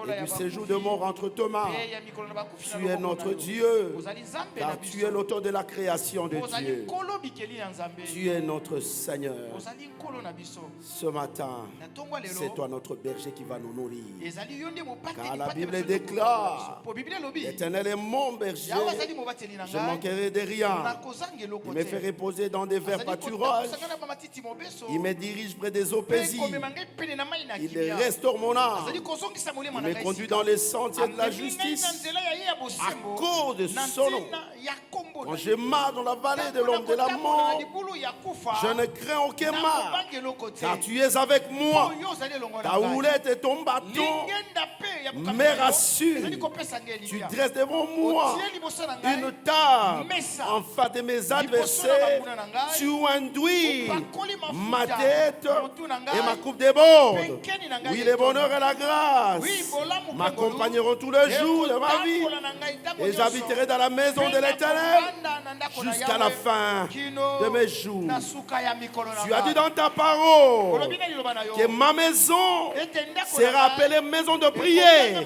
et du séjour de mort entre tes mains. Tu es notre Dieu, car tu es l'auteur de la création de Dieu. Tu es notre Seigneur. Ce matin, c'est toi notre berger qui va nous nourrir. Car la Bible déclare, l'Éternel est mon berger, je ne manquerai de rien. Il me fait reposer dans des verts pâturages. Il me dirige près des eaux paisibles. Il restaure mon âme. Il me conduit dans les sentiers de la justice à cause de son nom. Quand je marche dans la vallée de l'ombre de la mort, je ne crains aucun mal, car tu es avec moi. Ta houlette et ton bâton me rassurent. Tu dresses devant moi une table en face de mes adversaires. Tu induis ma tête et ma coupe déborde. Oui, le bonheur et la grâce m'accompagneront tous les jours de ma vie. Et j'habiterai dans la maison de l'Éternel jusqu'à la fin de mes jours. Tu as dit dans ta parole que ma maison sera appelée maison de prière.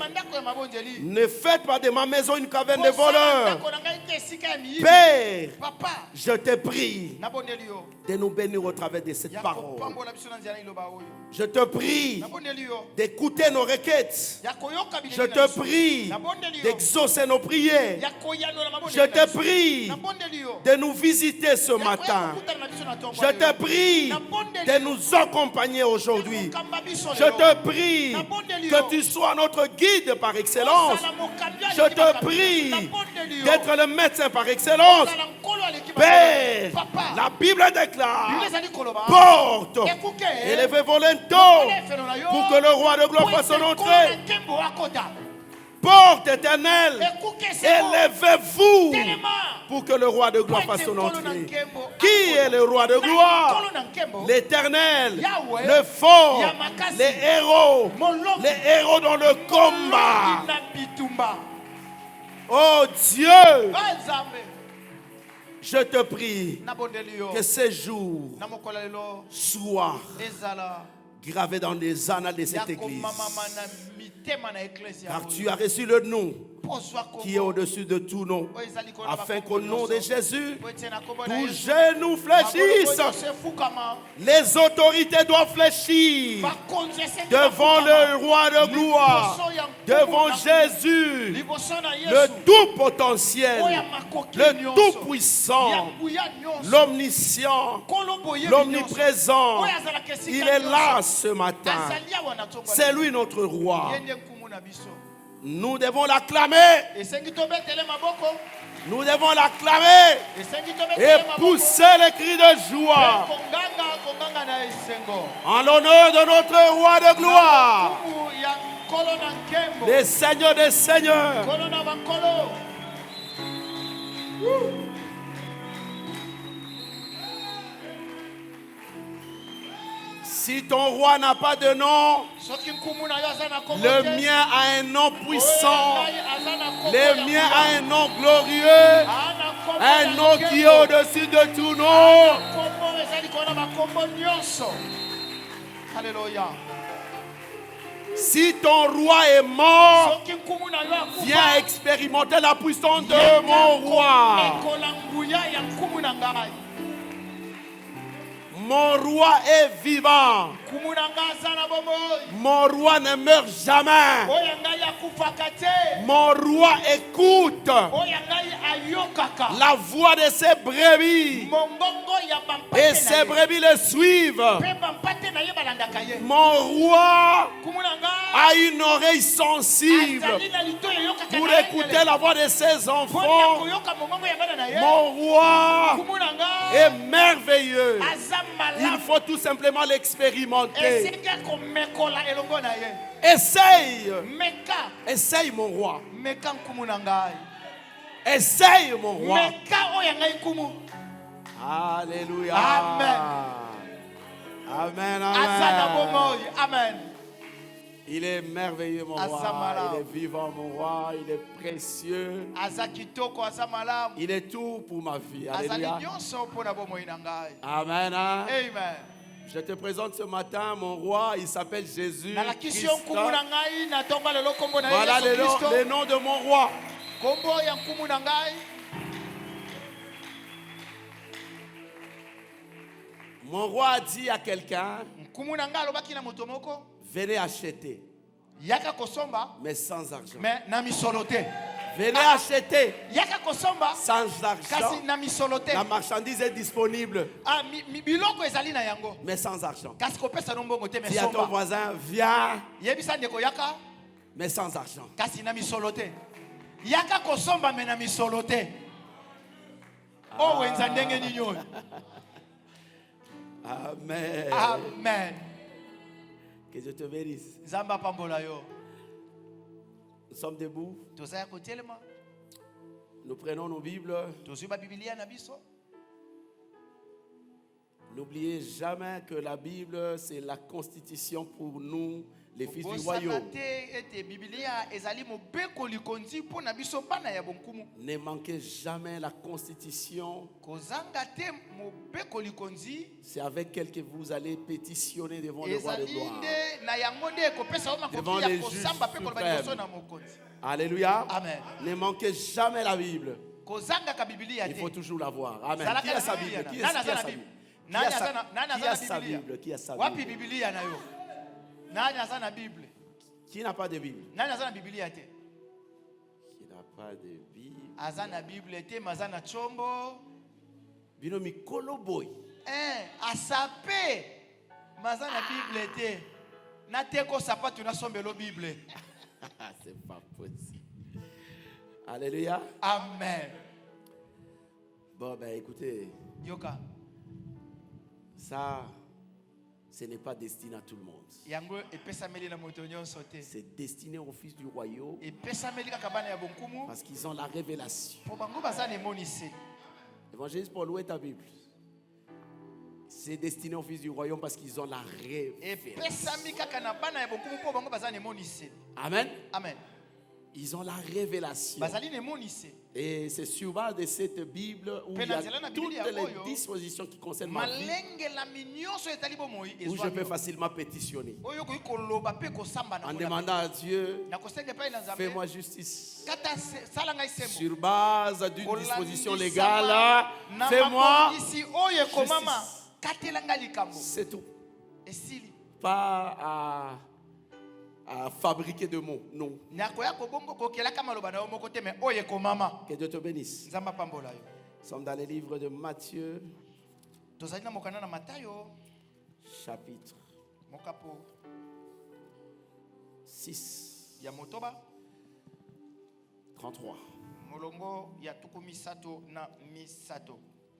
Ne faites pas de ma maison une caverne de voleurs. Père, je te prie de nous bénir au travers de cette parole. Je te prie d'écouter nos requêtes. Je te prie d'exaucer nos prières. Je te prie de nous visiter ce matin. Je te prie de nous accompagner aujourd'hui. Je te prie que tu sois notre guide par excellence. Je te prie d'être le médecin par excellence. Père, la Bible déclare, porte, élevez vos linteaux pour que le roi de gloire fasse son entrée. Porte éternelle, élevez-vous pour que le roi de gloire fasse son entrée. Qui est le roi de gloire? L'Éternel, le fort, les héros dans le combat. Oh Dieu, je te prie que ces jours soient gravés dans les annales de cette église. Car tu as reçu le nom qui est au-dessus de tout nom, afin qu'au nom de Jésus, tous genou fléchissent. Les autorités doivent fléchir devant le roi de gloire, devant Jésus, le tout potentiel, le tout puissant, l'omniscient, l'omniprésent. Il est là ce matin. C'est lui notre roi. Nous devons l'acclamer. Nous devons l'acclamer et pousser les cris de joie en l'honneur de notre roi de gloire, le Seigneur des seigneurs. Si ton roi n'a pas de nom, le mien a un nom puissant, le mien a un nom glorieux, un nom qui est au-dessus de tout nom. Alléluia. Si ton roi est mort, viens expérimenter la puissance de mon roi. Mon roi est vivant. Mon roi ne meurt jamais. Mon roi écoute la voix de ses brebis. Et ses brebis le suivent. Mon roi a une oreille sensible pour écouter la voix de ses enfants. Mon roi est merveilleux. Il faut tout simplement l'expérimenter. Essaye. Essaye mon roi. Essaye mon roi. Alléluia. Amen. Amen. Amen. Amen. Il est merveilleux mon roi. Il est vivant mon roi. Il est précieux. Il est tout pour ma vie. Alléluia. Amen. Amen. Je te présente ce matin mon roi, il s'appelle Jésus Christ. Voilà les noms de mon roi. Mon roi a dit à quelqu'un, venez acheter, mais sans argent. Venez acheter sans argent. La marchandise est disponible, mais sans argent. Dis à ton voisin, viens, mais sans argent. Amen. Amen. Que Dieu te bénisse. Nous sommes debout. Nous prenons nos Bibles. N'oubliez jamais que la Bible, c'est la constitution pour nous, les fils du royaume. Ne manquez jamais la constitution. C'est avec elle que vous allez pétitionner devant le roi de gloire, devant les juges suprêmes. Alléluia. Amen. Ne manquez jamais la Bible. Il faut toujours la voir. Amen. Qui a sa Bible? Qui a sa Bible? Qui a sa Bible? Qui a sa Bible? Qui n'a pas de Bible? Qui n'a pas de Bible? Bino mikolo boy. Asape mazana Bible était. Na teko sapatu na sombelo Bible. C'est pas possible. Alléluia. Amen. Bon, ben écoutez. Yoka. Ça, ce n'est pas destiné à tout le monde. C'est destiné aux fils du royaume. Parce qu'ils ont la révélation. Évangéliste Paul, où est ta Bible? C'est destiné aux fils du royaume parce qu'ils ont la révélation. Amen. Amen. Ils ont la révélation. Et c'est sur base de cette Bible où il y a toutes les dispositions qui concernent ma vie, où je peux facilement pétitionner en demandant à Dieu, fais-moi justice. Sur base d'une disposition légale, fais-moi justice. C'est tout. Pas à fabriquer de mots. Non. Que Dieu te bénisse. Nous sommes dans les livres de Matthieu, chapitre 6, 33.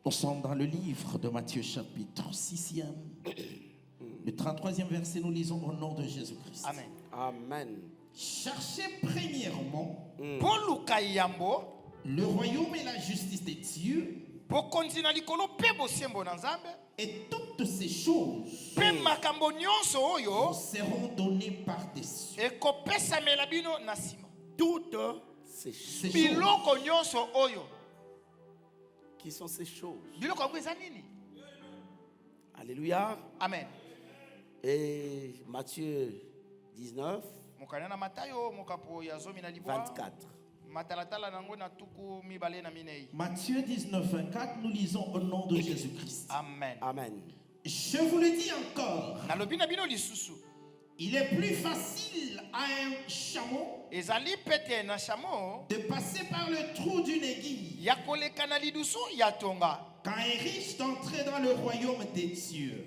Nous sommes dans le livre de Matthieu, chapitre 6e. Le 33e verset, nous lisons au nom de Jésus-Christ. Amen. Amen. Cherchez premièrement le royaume et la justice de Dieu, et toutes ces choses vous seront données par-dessus. Toutes ces choses. Qui sont ces choses? Alléluia. Amen. Et Matthieu 19, 24. Matthieu 19, 24, nous lisons au nom de Jésus-Christ. Amen. Amen. Je vous le dis encore. Il est plus facile à un chameau de passer par le trou d'une aiguille qu'un riche d'entrer dans le royaume des cieux.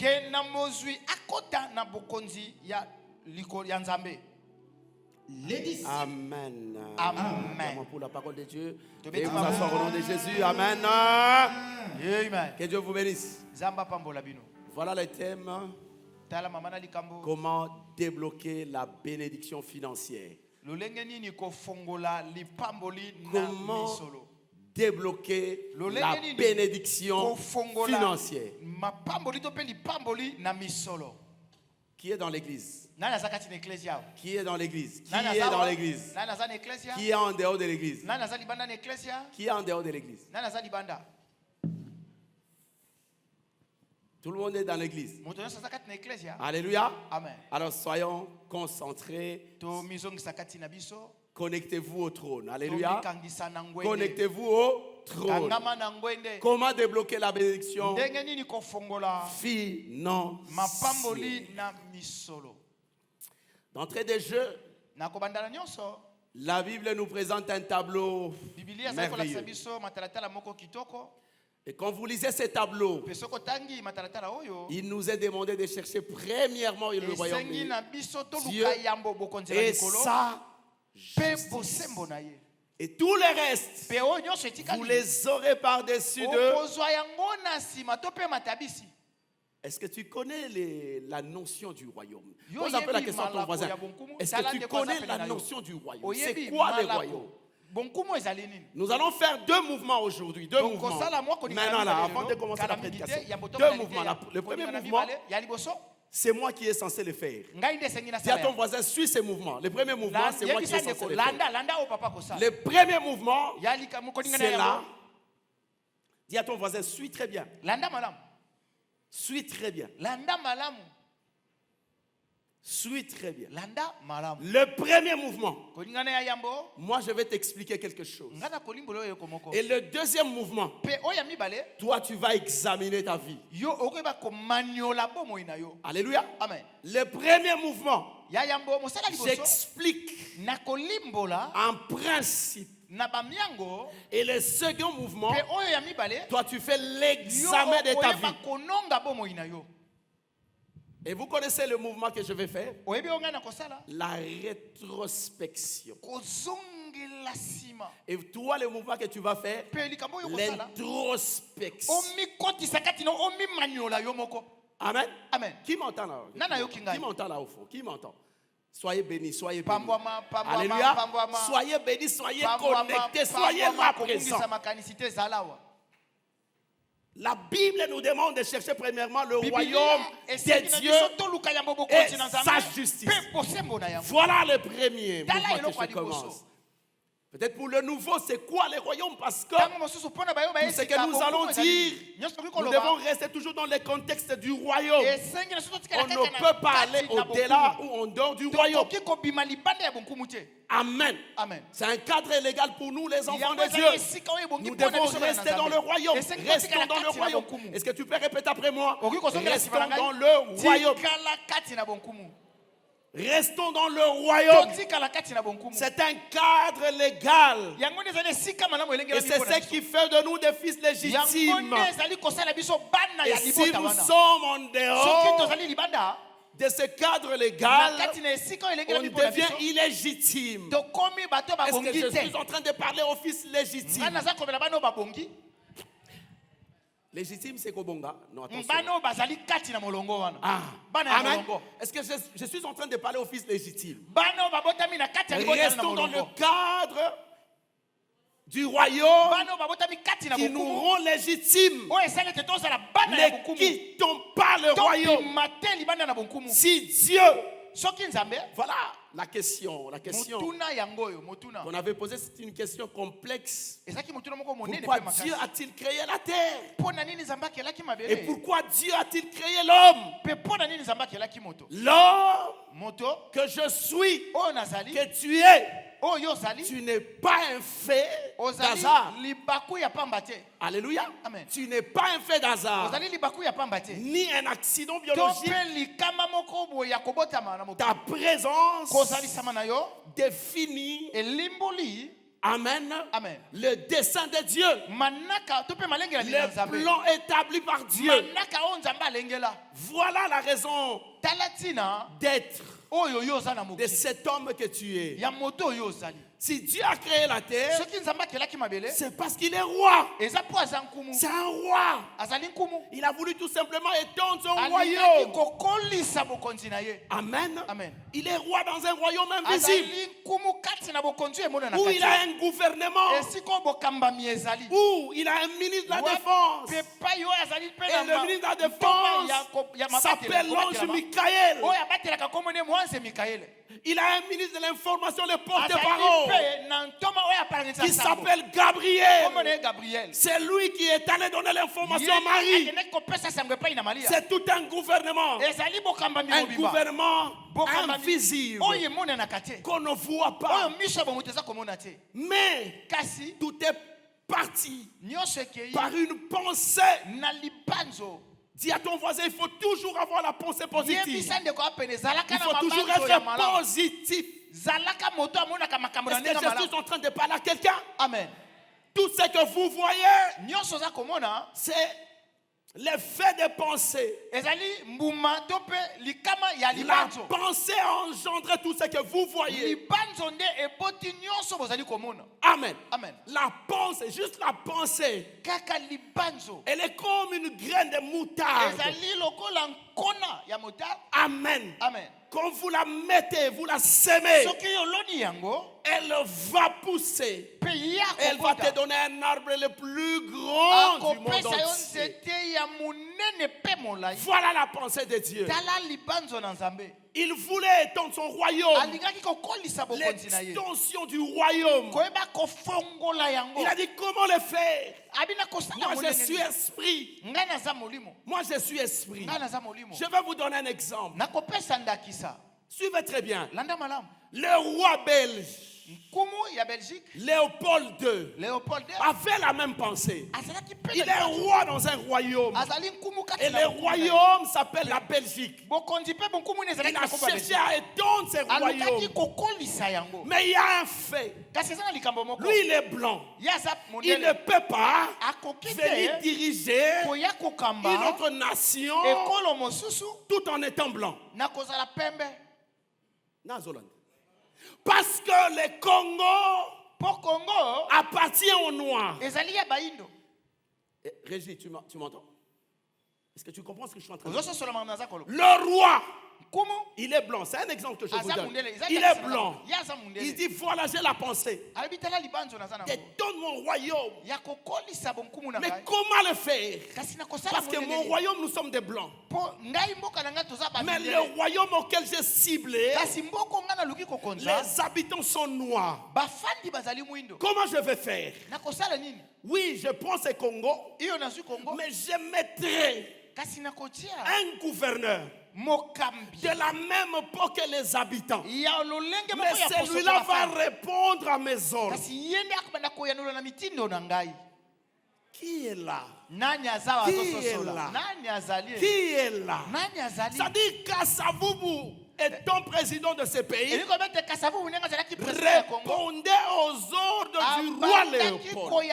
Les disciples. Amen. Amen. Pour la parole de Dieu. Et vous asseoir au nom de Jésus. Amen. Que Dieu vous bénisse. Voilà le thème. Comment débloquer la bénédiction financière? Comment débloquer la bénédiction financière? Qui est dans l'église? Qui est dans l'église? Qui est dans l'église? Qui est en dehors de l'église? Qui est en dehors de l'église? Tout le monde est dans l'église. Alléluia. Amen. Alors soyons concentrés. Connectez-vous au trône. Alléluia. Connectez-vous au trône. Comment débloquer la bénédiction financière? D'entrée des jeux, la Bible nous présente un tableau merveilleux. Et quand vous lisez ces tableaux, il nous est demandé de chercher premièrement le royaume de Dieu et sa justice. Et tous les restes, vous les aurez par-dessus d'eux. Est-ce que tu connais la notion du royaume? Pose un peu la question à ton voisin. Est-ce que tu connais la notion du royaume? C'est quoi le royaume? Nous allons faire deux mouvements aujourd'hui. Deux mouvements. Maintenant, là, avant de commencer la prédication. Deux mouvements. Le premier mouvement, c'est moi qui est censé le faire. Dis à ton voisin, suis ces mouvements. Le premier mouvement, c'est moi qui est censé le faire. Le premier mouvement, c'est là. Dis à ton voisin, suis très bien. Suis très bien. Suis très bien. Le premier mouvement, moi je vais t'expliquer quelque chose. Et le deuxième mouvement, toi tu vas examiner ta vie. Alléluia. Amen. Le premier mouvement, j'explique en principe. Et le second mouvement, toi tu fais l'examen de ta vie. Et vous connaissez le mouvement que je vais faire? La rétrospection. Et toi, le mouvement que tu vas faire, l'introspection. Amen. Amen. Qui m'entend là? Qui m'entend là au fond? Qui m'entend? Soyez bénis, soyez bénis. Alléluia. Soyez bénis, soyez connectés, soyez là présents. La Bible nous demande de chercher premièrement le royaume de Dieu et sa justice. Voilà le premier mouvement que je commence. Peut-être pour le nouveau, c'est quoi le royaume? Parce que tout ce que nous allons dire, nous devons rester toujours dans le contexte du royaume. On ne peut pas aller au-delà ou en dehors du royaume. Amen. C'est un cadre légal pour nous, les enfants de Dieu. Nous devons rester dans le royaume. Restons dans le royaume. Est-ce que tu peux répéter après moi? Restons dans le royaume. Restons dans le royaume. C'est un cadre légal. Et c'est ce qui fait de nous des fils légitimes. Et si nous sommes en dehors de ce cadre légal, on devient illégitime. Est-ce que je suis en train de parler aux fils légitimes? Légitime, c'est Kobonga. Non, attention. Ah. Amen. Est-ce que je suis en train de parler aux fils légitimes? Restons dans le cadre du royaume qui nous rend légitimes. Ne quittons pas le royaume. Si Dieu... Voilà la question qu'on avait posée, c'est une question complexe. Pourquoi Dieu a-t-il créé la terre? Et pourquoi Dieu a-t-il créé l'homme? L'homme que je suis, que tu es, tu n'es pas un fait d'hasard. Alléluia. Amen. Tu n'es pas un fait d'hasard, ni un accident biologique. Ta présence définit, amen, le dessein de Dieu, le plan établi par Dieu. Voilà la raison d'être de cet homme que tu es. Si Dieu a créé la terre, c'est parce qu'il est roi. C'est un roi. Il a voulu tout simplement étendre son royaume. Amen. Il est roi dans un royaume invisible, où il a un gouvernement, où il a un ministre de la défense. Et le ministre de la défense s'appelle l'ange Michael. Il a un ministre de l'information, le porte-parole, qui s'appelle Gabriel. C'est lui qui est allé donner l'information à Marie. C'est tout un gouvernement. Un gouvernement invisible qu'on ne voit pas. Mais tout est parti par une pensée. Dis à ton voisin, il faut toujours avoir la pensée positive. Il faut toujours être positif. Est-ce que je suis en train de parler à quelqu'un? Amen. Tout ce que vous voyez, c'est l'effet des pensées. La pensée a engendré tout ce que vous voyez. Amen. Amen. La pensée, juste la pensée, elle est comme une graine de moutarde. Amen. Amen. Quand vous la mettez, vous la semez, elle va pousser. Elle va te donner un arbre le plus grand du monde entier. Voilà la pensée de Dieu. Il voulait étendre son royaume. L'extension du royaume. Il a dit comment le faire. Moi je suis esprit. Moi je suis esprit. Je vais vous donner un exemple. Suivez très bien. Le roi belge Léopold II avait la même pensée. Il est roi dans un royaume. Et le royaume s'appelle la Belgique. Il a cherché à étendre ce royaume. Mais il y a un fait. Lui, il est blanc. Il ne peut pas venir diriger une autre nation tout en étant blanc. Parce que le Congo appartient aux Noirs. Régis, tu m'entends? Est-ce que tu comprends ce que je suis en train de dire? Le roi, il est blanc. C'est un exemple que je vous donne. Il est blanc. Il dit voilà, j'ai la pensée. Donne mon royaume. Mais comment le faire? Parce que mon royaume, nous sommes des blancs. Mais le royaume auquel j'ai ciblé, les habitants sont noirs. Comment je vais faire? Oui, je prends ce Congo, mais je mettrai un gouverneur de la même époque que les habitants. Mais celui-là va répondre à mes ordres. Qui est là? Qui est là? Qui est là? Ça dit Kasavubu étant président de ce pays, répondez aux ordres du roi Léopold.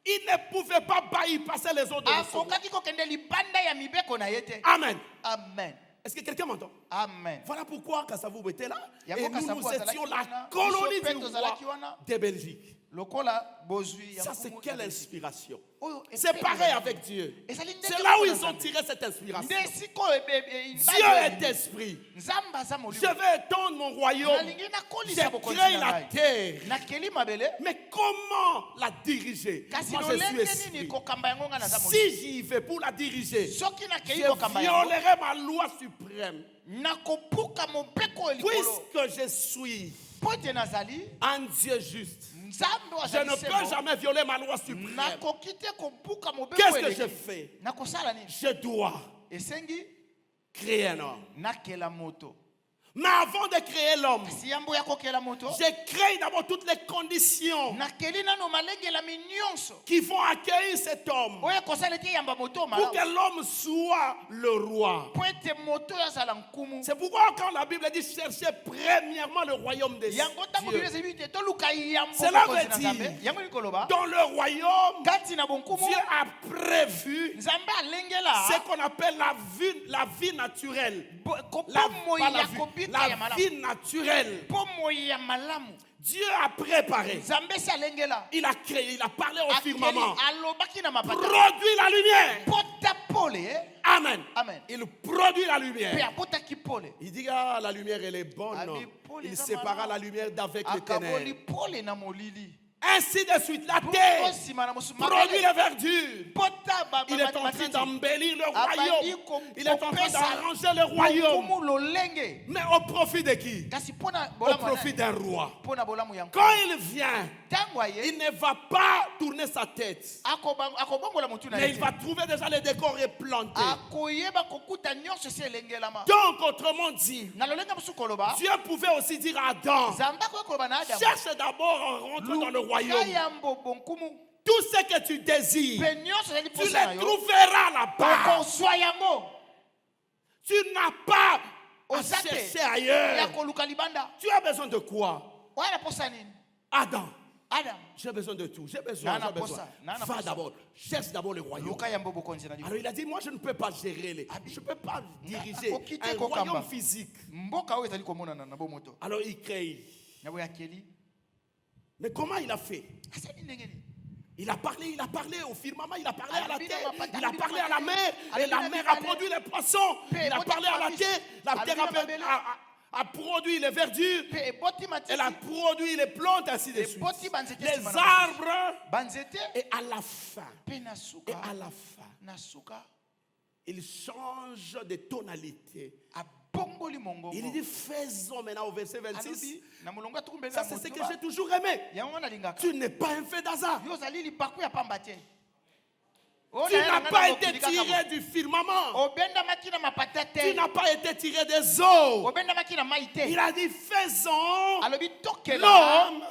Il ne pouvait pas bypasser les ordres de son roi. Amen. Amen. Est-ce que quelqu'un m'entend? Amen. Voilà pourquoi Kasavubu était là. Et nous étions la colonie du roi de Belgique. Ça, c'est quelle inspiration? C'est pareil avec Dieu. C'est là où ils ont tiré cette inspiration. Dieu est esprit. Je vais étendre mon royaume. J'ai créé la terre. Mais comment la diriger? Moi, je suis esprit. Si j'y vais pour la diriger, je violerai ma loi suprême. Puisque je suis un Dieu juste, je ne peux jamais violer ma loi suprême. Qu'est-ce que je fais? Je dois créer un homme. Mais avant de créer l'homme, j'ai créé d'abord toutes les conditions qui vont accueillir cet homme pour que l'homme soit le roi. C'est pourquoi quand la Bible dit chercher premièrement le royaume des cieux, c'est là que dit dans le royaume, Dieu a prévu ce qu'on appelle la vie naturelle. La vie naturelle. Dieu a préparé. Il a créé, il a parlé au firmament. Produit la lumière. Amen. Amen. Il produit la lumière. Il dit la lumière elle est bonne. Il sépara la lumière d'avec les ténèbres. Ainsi de suite, la terre produit les verdures. Il est en train d'embellir le royaume. Il est en train d'arranger le royaume. Mais au profit de qui? Au profit d'un roi. Quand il vient, il ne va pas tourner sa tête. Mais il va trouver déjà les décors replantés. Donc, autrement dit, Dieu pouvait aussi dire à Adam, cherche d'abord un rentre dans le royaume. Tout ce que tu désires, tu les trouveras là-bas. Tu n'as pas à chercher ailleurs. Tu as besoin de quoi? Adam. J'ai besoin de tout. J'ai besoin. Va d'abord. Cherche d'abord le royaume. Alors il a dit, moi je ne peux pas gérer je ne peux pas diriger un royaume physique. Alors il crée. Mais comment il a fait? Il a parlé au firmament, il a parlé à la terre, il a parlé à la mer, et la mer a produit les poissons. Il a parlé à la terre a produit les verdures, elle a produit les plantes, ainsi de suite. Les arbres, et à la fin, il change de tonalité. Il dit faisons maintenant au verset 26. Ça c'est ce que j'ai toujours aimé. Tu n'es pas un fait d'hasard. Tu n'as pas été tiré du firmament. Tu n'as pas été tiré des eaux. Il a dit faisons l'homme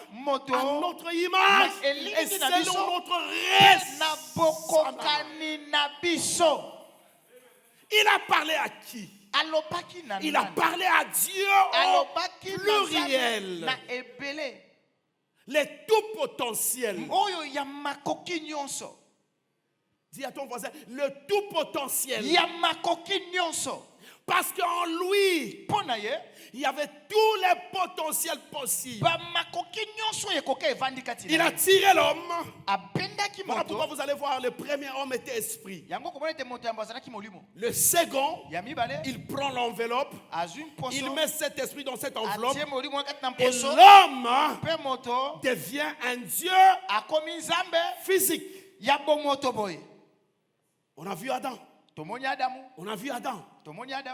à notre image et selon notre ressemblance. Il a parlé à qui? Il a parlé à Dieu au pluriel. Les tout potentiels. Dis à ton voisin, le tout potentiel. Parce qu'en lui, il y avait tous les potentiels possibles. Il a tiré l'homme. Voilà pourquoi vous allez voir, le premier homme était esprit. Le second, il prend l'enveloppe. Il met cet esprit dans cette enveloppe. Et l'homme devient un Dieu physique. On a vu Adam. On a vu Adam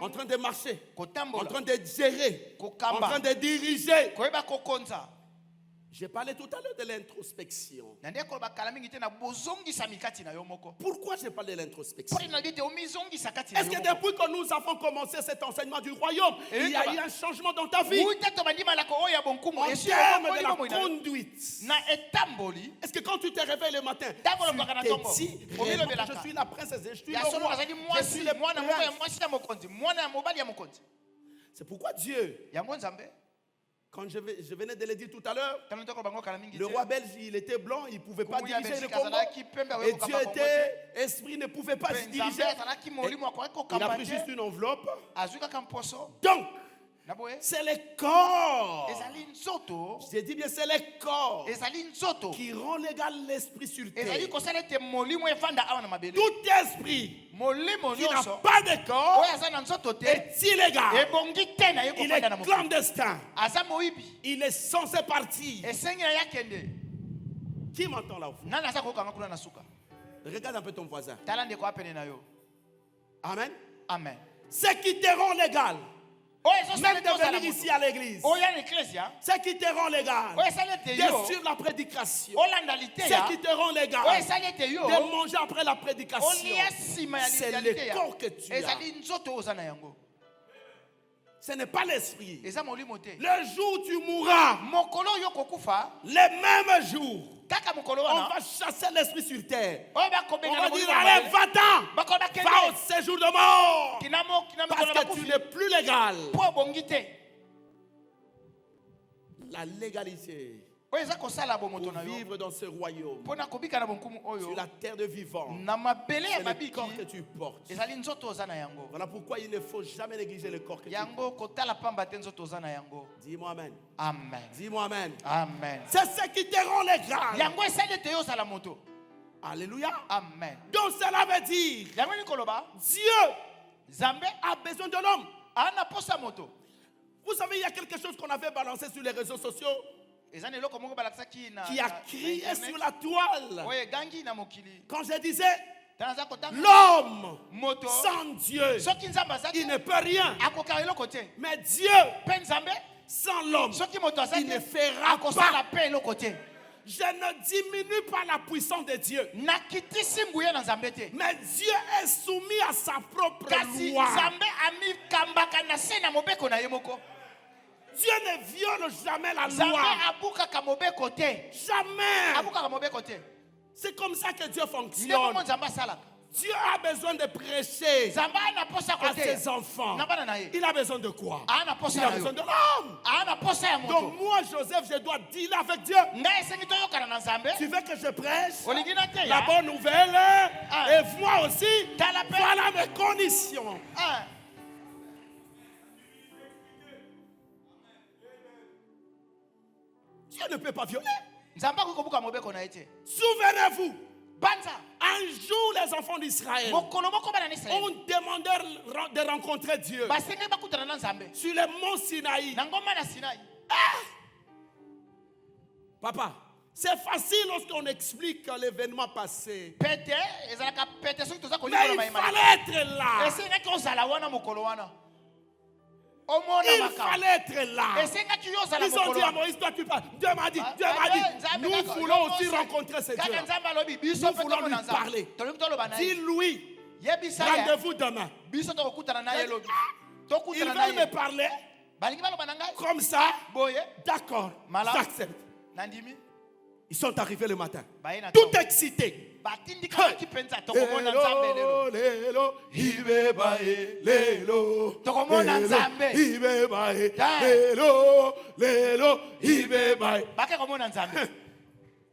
en train de marcher, en train de gérer, en train de diriger. J'ai parlé tout à l'heure de l'introspection. Pourquoi j'ai parlé de l'introspection? Est-ce que depuis que nous avons commencé cet enseignement du royaume, il y a eu un changement dans ta vie? En termes de la conduite. Est-ce que quand tu te réveilles le matin, tu te dis, je suis la princesse, je suis le roi, je suis le prince. C'est pourquoi Dieu, quand je venais de le dire tout à l'heure, le roi belge, il était blanc, il ne pouvait pas diriger le Congo. Et Dieu était esprit, ne pouvait pas se diriger. Il a pris juste une enveloppe. Donc, c'est le corps. J'ai dit bien, c'est le corps qui rend légal l'esprit sur terre. Tout esprit qui n'a pas de corps est illégal. Il est clandestin. Il est censé partir. Qui m'entend là? Regarde un peu ton voisin. Amen. Amen. Ce qui te rend légal, même de venir ici à l'église, ce qui te rend légal, de suivre la prédication, ce qui te rend légal, de manger après la prédication, c'est le corps que tu as. Ce n'est pas l'esprit. Le jour où tu mourras, le même jour, on va chasser l'esprit sur terre. On va dire, allez, va-t'en, va au séjour de mort. Parce que tu n'es plus légal. La légalité pour vivre dans ce royaume, sur la terre de vivants, c'est le corps que tu portes. Voilà pourquoi il ne faut jamais négliger le corps que tu portes. Dis-moi amen. Amen. Dis-moi amen. Amen. C'est ce qui te rend légal. Alléluia. Amen. Donc cela veut dire Dieu a besoin de l'homme. Vous savez, il y a quelque chose qu'on avait balancé sur les réseaux sociaux. qui a crié sur la toile. Quand je disais l'homme sans Dieu, il ne peut rien. Mais Dieu, sans l'homme, il ne fera pas. Je ne diminue pas la puissance de Dieu. Mais Dieu est soumis à sa propre loi. Dieu ne viole jamais la loi. Jamais. C'est comme ça que Dieu fonctionne. Dieu a besoin de prêcher à ses enfants. Il a besoin de quoi? Il a besoin de l'homme. Donc moi, Joseph, je dois dealer avec Dieu. Tu veux que je prêche la bonne nouvelle? Et moi aussi, voilà mes conditions. Dieu ne peut pas violer. Souvenez-vous. Un jour, les enfants d'Israël ont demandé de rencontrer Dieu sur le mont Sinaï. Papa, c'est facile lorsqu'on explique l'événement passé. Mais il fallait être là. Il fallait être là. Ils ont dit à Moïse, toi tu parles. Dieu m'a dit, nous voulons aussi rencontrer ce Dieu. Nous voulons lui parler. Dis-lui, rendez-vous demain. Ils veulent me parler. Comme ça, d'accord, j'accepte. Ils sont arrivés le matin, tout excités.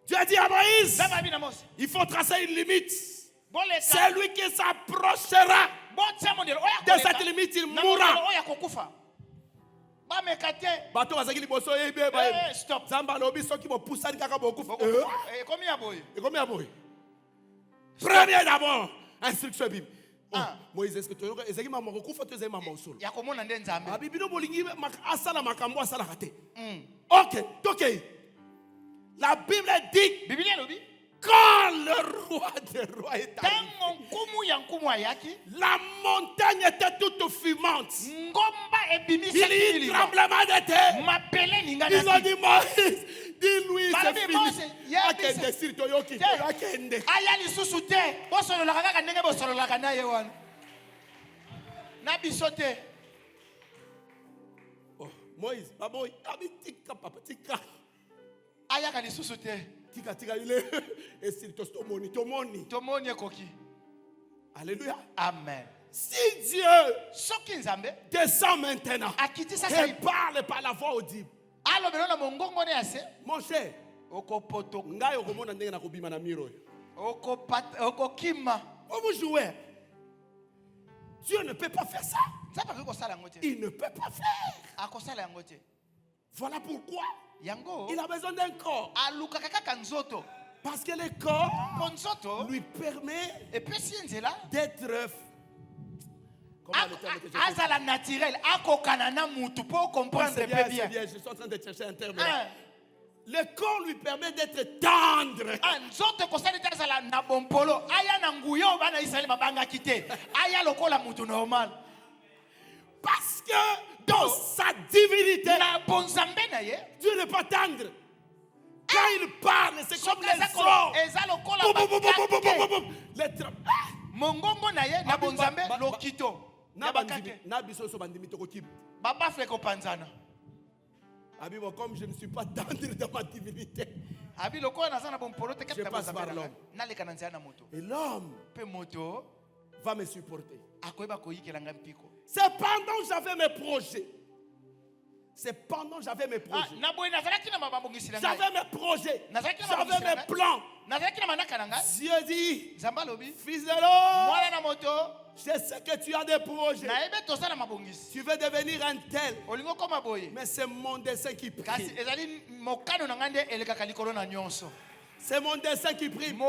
Tu as dit à Moïse, il faut tracer une limite. Celui qui s'approchera de cette limite, il mourra. Stop. Premier d'abord, instruction biblique. Moïse, est-ce que tu as dit maman okufa tu as dit maman solo? Yakomona nde nzambe. Abibino bolingi asala makambo asala kate. OK, OK. La Bible dit quand le roi des rois est arrivé, la montagne était toute fumante. Il y a eu un tremblement de terre. Ils ont dit Moïse, dis-lui c'est fini. Moïse, papa, tika il est tomoni. Alléluia. Amen. Si Dieu descend maintenant et parle par la voix audible, mon cher, vous jouez. Dieu ne peut pas faire ça. Il ne peut pas faire. Voilà pourquoi il a besoin d'un corps. Parce que le corps lui permet d'être naturel. C'est bien, je suis en train de chercher un terme. Le corps lui permet d'être tendre. Parce que dans sa divinité, Dieu n'est pas tendre. Quand il parle, c'est comme les sons. Comme je ne suis pas tendre dans ma divinité, je passe par l'homme. Et l'homme va me supporter. C'est pendant que j'avais mes projets. J'avais mes projets, j'avais mes plans. Dieu dit, fils de l'homme, je sais que tu as des projets. Tu veux devenir un tel. Mais c'est mon dessein qui prie. C'est mon destin qui prime. Je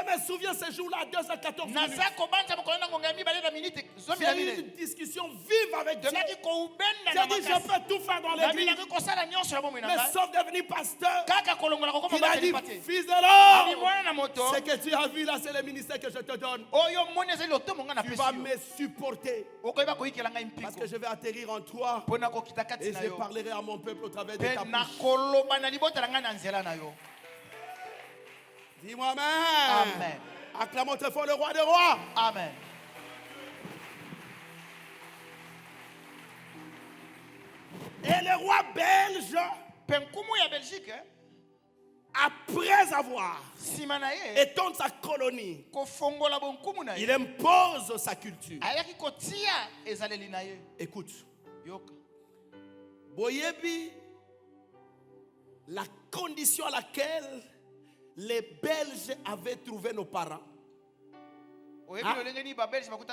me souviens ce jour-là, 2h14 minutes. J'ai eu une discussion vive avec Dieu. J'ai dit, je peux tout faire dans l'église, mais sauf devenir pasteur. Il a dit, fils de l'homme, ce que tu as vu là, c'est le ministère que je te donne. Tu vas me supporter. Parce que je vais atterrir en toi. Et je parlerai à mon peuple au travers de ta bouche. Dis-moi amen. Amen. Acclamons très fort le roi des rois. Amen. Et le roi belge, après avoir étendu sa colonie, il impose sa culture. Écoute. Boyebi, la condition à laquelle les Belges avaient trouvé nos parents.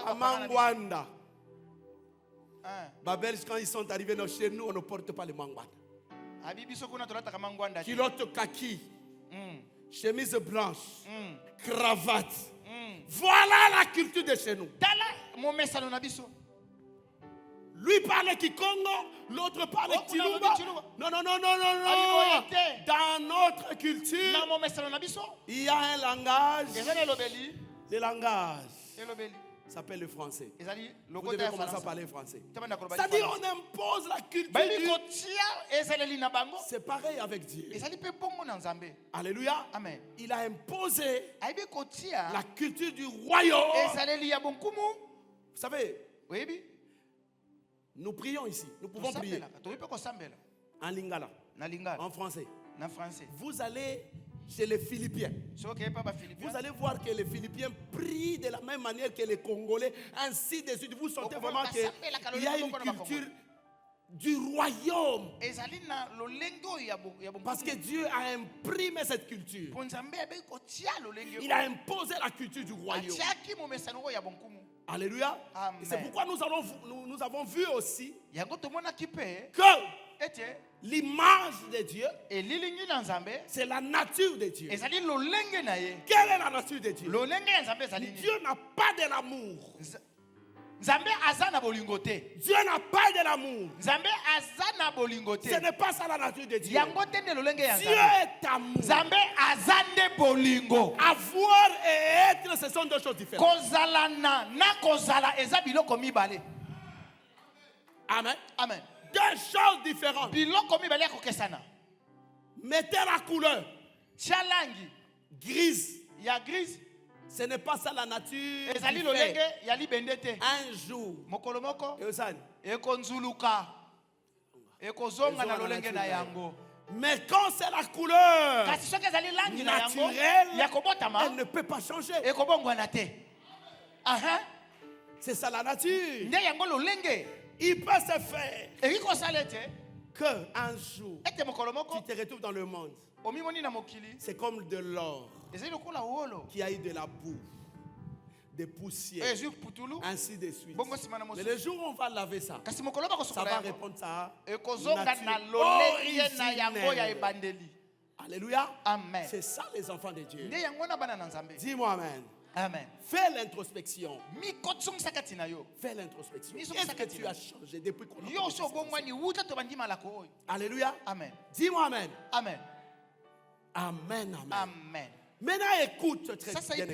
À Mangwanda. Les Belges, quand ils sont arrivés chez nous, on ne porte pas les Mangwanda. Culotte kaki, chemise blanche, cravate. Voilà la culture de chez nous. Lui parlait Kikongo, l'autre parlait Tilumba. Non. Dans notre culture, il y a un langage. Le langage s'appelle le français. Vous devez commencer à parler français. C'est-à-dire on impose la culture. C'est pareil avec Dieu. Alléluia. Amen. Il a imposé la culture du royaume. Vous savez, nous prions ici. Nous pouvons prier en lingala, en français. Vous allez chez les Philippiens. Vous allez voir que les Philippiens prient de la même manière que les Congolais. Ainsi de suite. Vous sentez vraiment qu'il y a une culture du royaume. Parce que Dieu a imprimé cette culture. Il a imposé la culture du royaume. Alléluia. C'est pourquoi nous avons vu aussi que l'image de Dieu, c'est la nature de Dieu. Quelle est la nature de Dieu? Dieu n'a pas de l'amour. Dieu n'a pas de l'amour. Ce n'est pas ça la nature de Dieu. Dieu est amour. Avoir et être, ce sont deux choses différentes. Amen. Amen. Deux choses différentes. Mettez la couleur grise. Ce n'est pas ça la nature. Un jour, mais quand c'est la couleur naturelle, elle ne peut pas changer. C'est ça la nature. Il peut se faire qu'un jour, tu te retrouves dans le monde. C'est comme de l'or qui a eu de la boue, des poussières, ainsi de suite. Mais le jour où on va laver ça, ça va répondre ça. Alléluia. Amen. C'est ça les enfants de Dieu. Dis-moi amen. Amen. Fais l'introspection. Fais l'introspection. Qu'est-ce que tu as changé depuis qu'on a commencé? Alléluia. Amen. Dis-moi amen. Amen. Amen. Amen. Maintenant écoute très bien.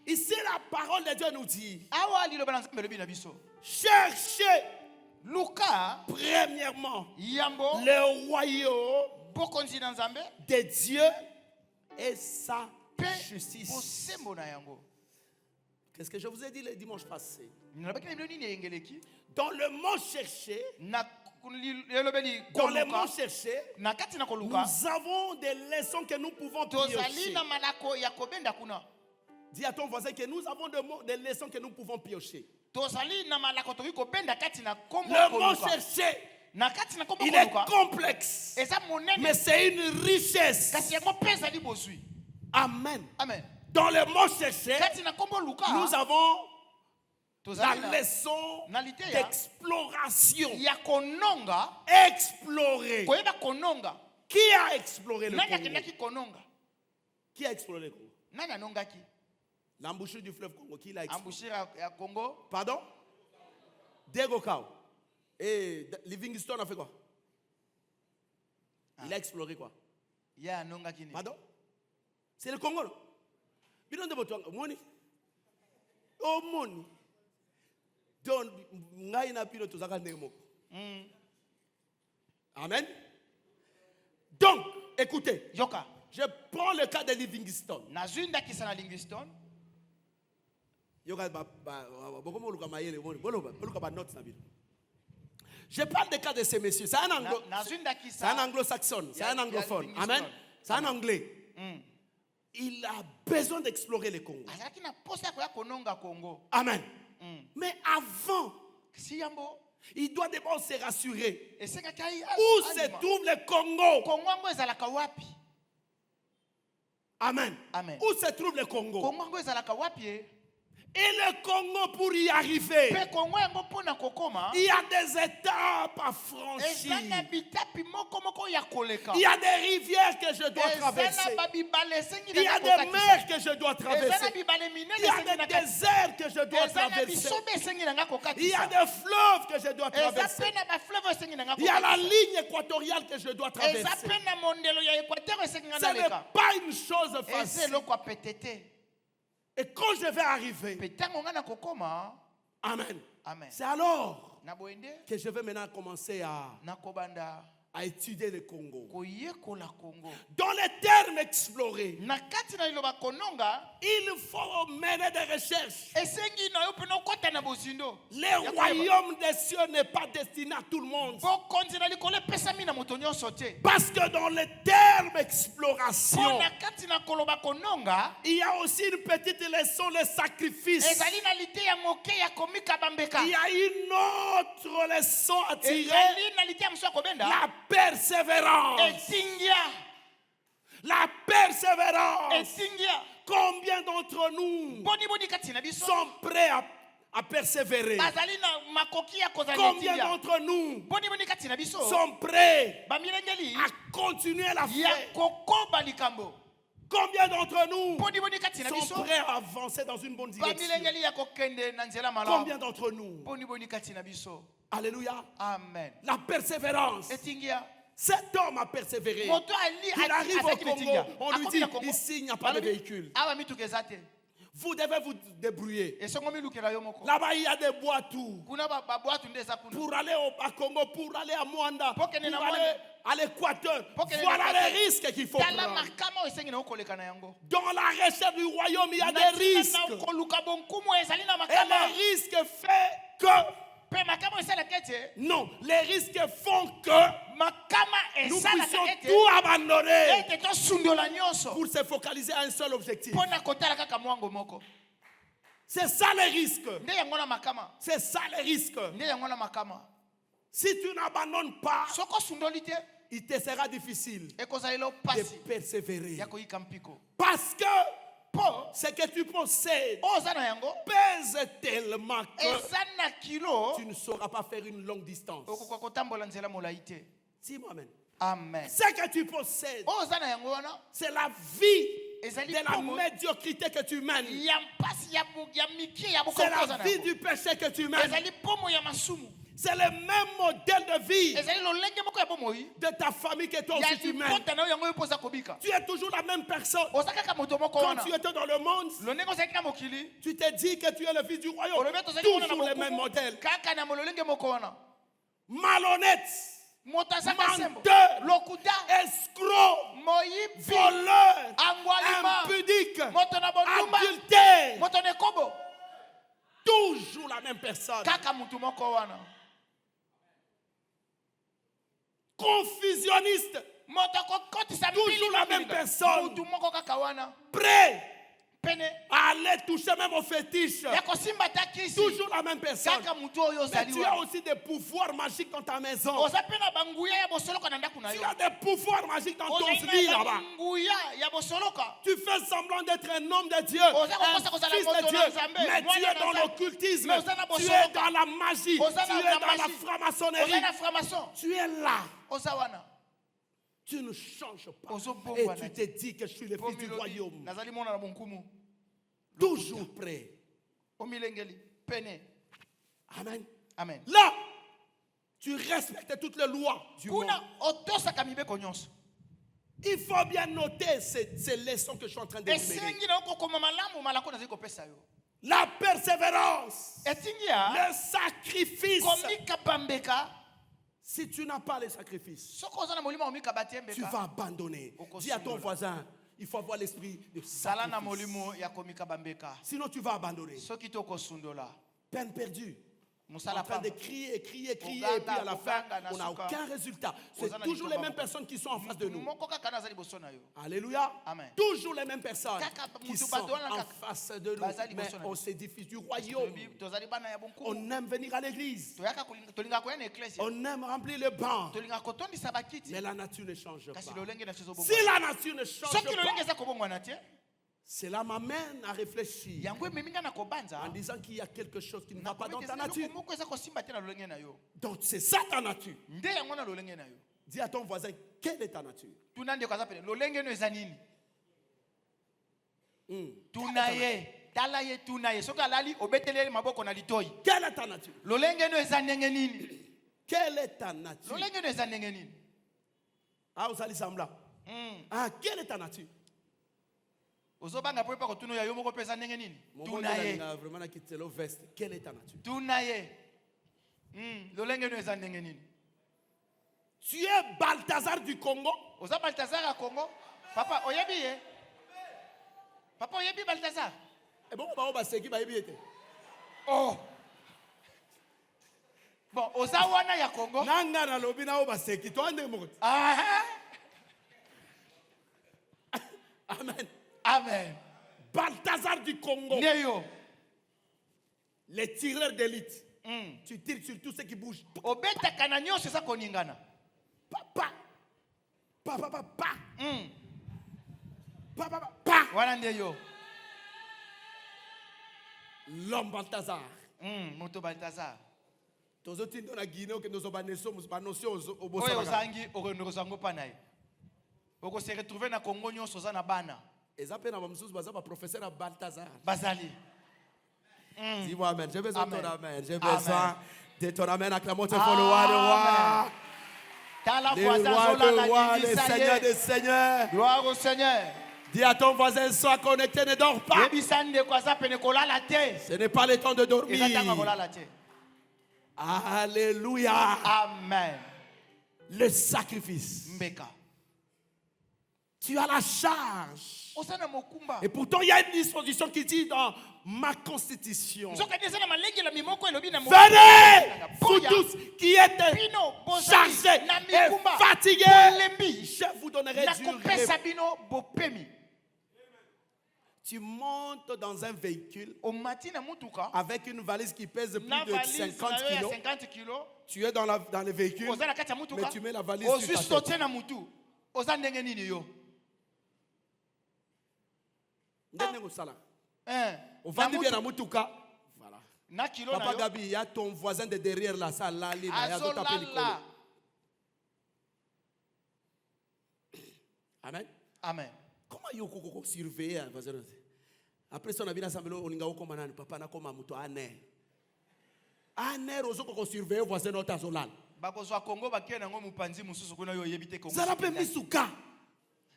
Ici la parole de Dieu nous dit, cherchez premièrement le royaume de Dieu et sa justice. Qu'est-ce que je vous ai dit le dimanche passé? Dans le mot chercher, nous avons des leçons que nous pouvons piocher. Dis à ton voisin que nous avons des leçons que nous pouvons piocher. Le mot chercher, il est complexe, mais c'est une richesse. Amen. Amen. Dans le mot chercher, nous avons la leçon d'exploration. Explorer. Qui a exploré le Congo? Qui a exploré le Congo? L'embouchure du fleuve Congo, qui l'a exploré? Congo. Pardon? Diego Cao. Et Livingstone a fait quoi? Il a exploré quoi? Pardon? C'est le Congo, non? Moni. Oh, Moni. Donc, amen. Donc, écoutez. Je prends le cas de Livingstone. Je parle des cas de ces messieurs. C'est un anglo-saxon. C'est un anglophone. Amen. C'est un anglais. Il a besoin d'explorer le Congo. Amen. Mais avant, il doit d'abord se rassurer où se trouve le Congo. Amen. Où se trouve le Congo? Et le Congo, pour y arriver, il y a des étapes à franchir. Il y a des rivières que je dois traverser. Il y a des mers que je dois traverser. Il y a des déserts que je dois traverser. Il y a des fleuves que je dois traverser. Il y a la ligne équatoriale que je dois traverser. Ce n'est pas une chose facile. Et quand je vais arriver, amen. C'est alors que je vais maintenant commencer à étudier le Congo. Dans les termes explorés, il faut mener des recherches. Le royaume des cieux n'est pas destiné à tout le monde. Parce que dans les termes exploration, il y a aussi une petite leçon, le sacrifice. Il y a une autre leçon à tirer. La persévérance. La persévérance. Combien d'entre nous sont prêts à persévérer? Combien d'entre nous sont prêts à continuer la foi? Combien d'entre nous sont prêts à avancer dans une bonne direction? Combien d'entre nous? Alléluia. Amen. La persévérance. Cet homme a persévéré. Il arrive au Congo, on lui dit, ici il n'y a pas de véhicule. Vous devez vous débrouiller. Là-bas, il y a des boitous. Pour aller au Congo, pour aller à Mwanda, pour aller à l'Équateur. Voilà les risques qu'il faut prendre. Dans la recherche du royaume, il y a des risques. Et les risques fait que... Non, les risques font que nous puissions tout abandonner pour se focaliser à un seul objectif. C'est ça le risque. C'est ça le risque. Si tu n'abandonnes pas, il te sera difficile de persévérer. Parce que ce que tu possèdes pèse tellement que tu ne sauras pas faire une longue distance. Dis-moi amen. Amen. Ce que tu possèdes, c'est la vie de la médiocrité que tu mènes. C'est la vie du péché que tu mènes. C'est le même modèle de vie de ta famille que toi aussi tu mènes. Tu es toujours la même personne. Quand tu étais dans le monde, tu t'es dit que tu es le fils du royaume. Toujours le même modèle. Malhonnête, menteur, escroc, voleur, impudique, adultère. Toujours la même personne. Confusionniste. Toujours la même personne. Prêt à aller toucher même au fétiche. Toujours la même personne. Mais tu as aussi des pouvoirs magiques dans ta maison. Tu as des pouvoirs magiques dans ton lit là-bas. Tu fais semblant d'être un homme de Dieu, un fils de Dieu, mais tu es dans l'occultisme, tu es dans la magie, tu es dans la franc-maçonnerie. Tu es là. Tu ne changes pas. Et tu te dis que je suis le fils du royaume. Toujours prêt. Amen. Amen. Là, tu respectes toutes les lois du monde. Il faut bien noter ces leçons que je suis en train de vous donner. La persévérance, le sacrifice. Si tu n'as pas le sacrifice, tu vas abandonner. Dis à ton voisin, il faut avoir l'esprit de sacrifice. Sinon tu vas abandonner. Peine perdue. En train de crier, et puis à la fin, on n'a aucun résultat. C'est toujours les mêmes personnes qui sont en face de nous. Alléluia. Amen. Toujours les mêmes personnes qui sont en face de nous. Mais on s'édifie du royaume. On aime venir à l'église. On aime remplir le banc. Mais la nature ne change pas. Si la nature ne change pas, cela m'amène à réfléchir en disant qu'il y a quelque chose qui ne va pas dans ta nature. Donc c'est ça ta nature. Dis à ton voisin, quelle est ta nature? Quelle est ta nature? Quelle est ta nature? Ah, vous allez sembler. Ah, quelle est ta nature? Ozobanga po pa ko tuno ya yo moko pesa ndenge nini? Tunaye. Vraiment na kitelo veste. Quelle est ta nature? Tunaye. Lolenge no eza ndenge nini? Tu es Balthazar du Congo? Oza Balthazar à Congo? Papa oyebi ye? Papa oyebi Balthazar? Et bon ba seki ba yebi ete. Oh. Bon, oza wana ya Congo? Nanga na lobi na ba seki to ande mo. Ah. Amen. Amen. Balthazar du Congo. Neyo. Les tireurs d'élite. Tu tires sur tout ce qui bouge. Obeta kananyo c'est ça koningana. Papa. Papa papa. Papa papa. Wana neyo. L'homme Balthazar. Moto Balthazar. Tozo tindo na Guinée que nous obaneso musbanosi obo sa. Oyo zangi okonozango panaye. Oko se retrouver na Congo nyonso za na bana. Ezape na bamsusu baza ba professeur à Balthazar. Bazali. Dis-moi amen. J'ai besoin de ton amen. J'ai besoin de ton amen. Acclamons ton roi de roi. Le roi des seigneurs des seigneurs. Gloire au Seigneur. Dis à ton voisin, sois connecté, ne dors pas. Ce n'est pas le temps de dormir. Alléluia. Amen. Le sacrifice. Mbeka. Tu as la charge. Et pourtant, il y a une disposition qui dit dans ma constitution. Venez, vous tous qui êtes chargés et fatigués, je vous donnerai du repos. Tu montes dans un véhicule avec une valise qui pèse plus de 50 kilos. Tu es dans le véhicule, mais tu mets la valise sur ta tête. On va dire bien à Moutuka. Voilà. Papa Gabi, il y a ton voisin de derrière là, ça là, il y a d'autres appels. Amen. Amen. Comment il y a surveiller un voisin? Après ça, on a bien assemblé au Lingao comme un papa n'a comme un mouton à nerf. À nerf, on surveiller le voisin notre azolal. Bakozwa Congo bakia na ngomu panzi mususu kuna yo yebite Congo. Ça l'appelle misuka.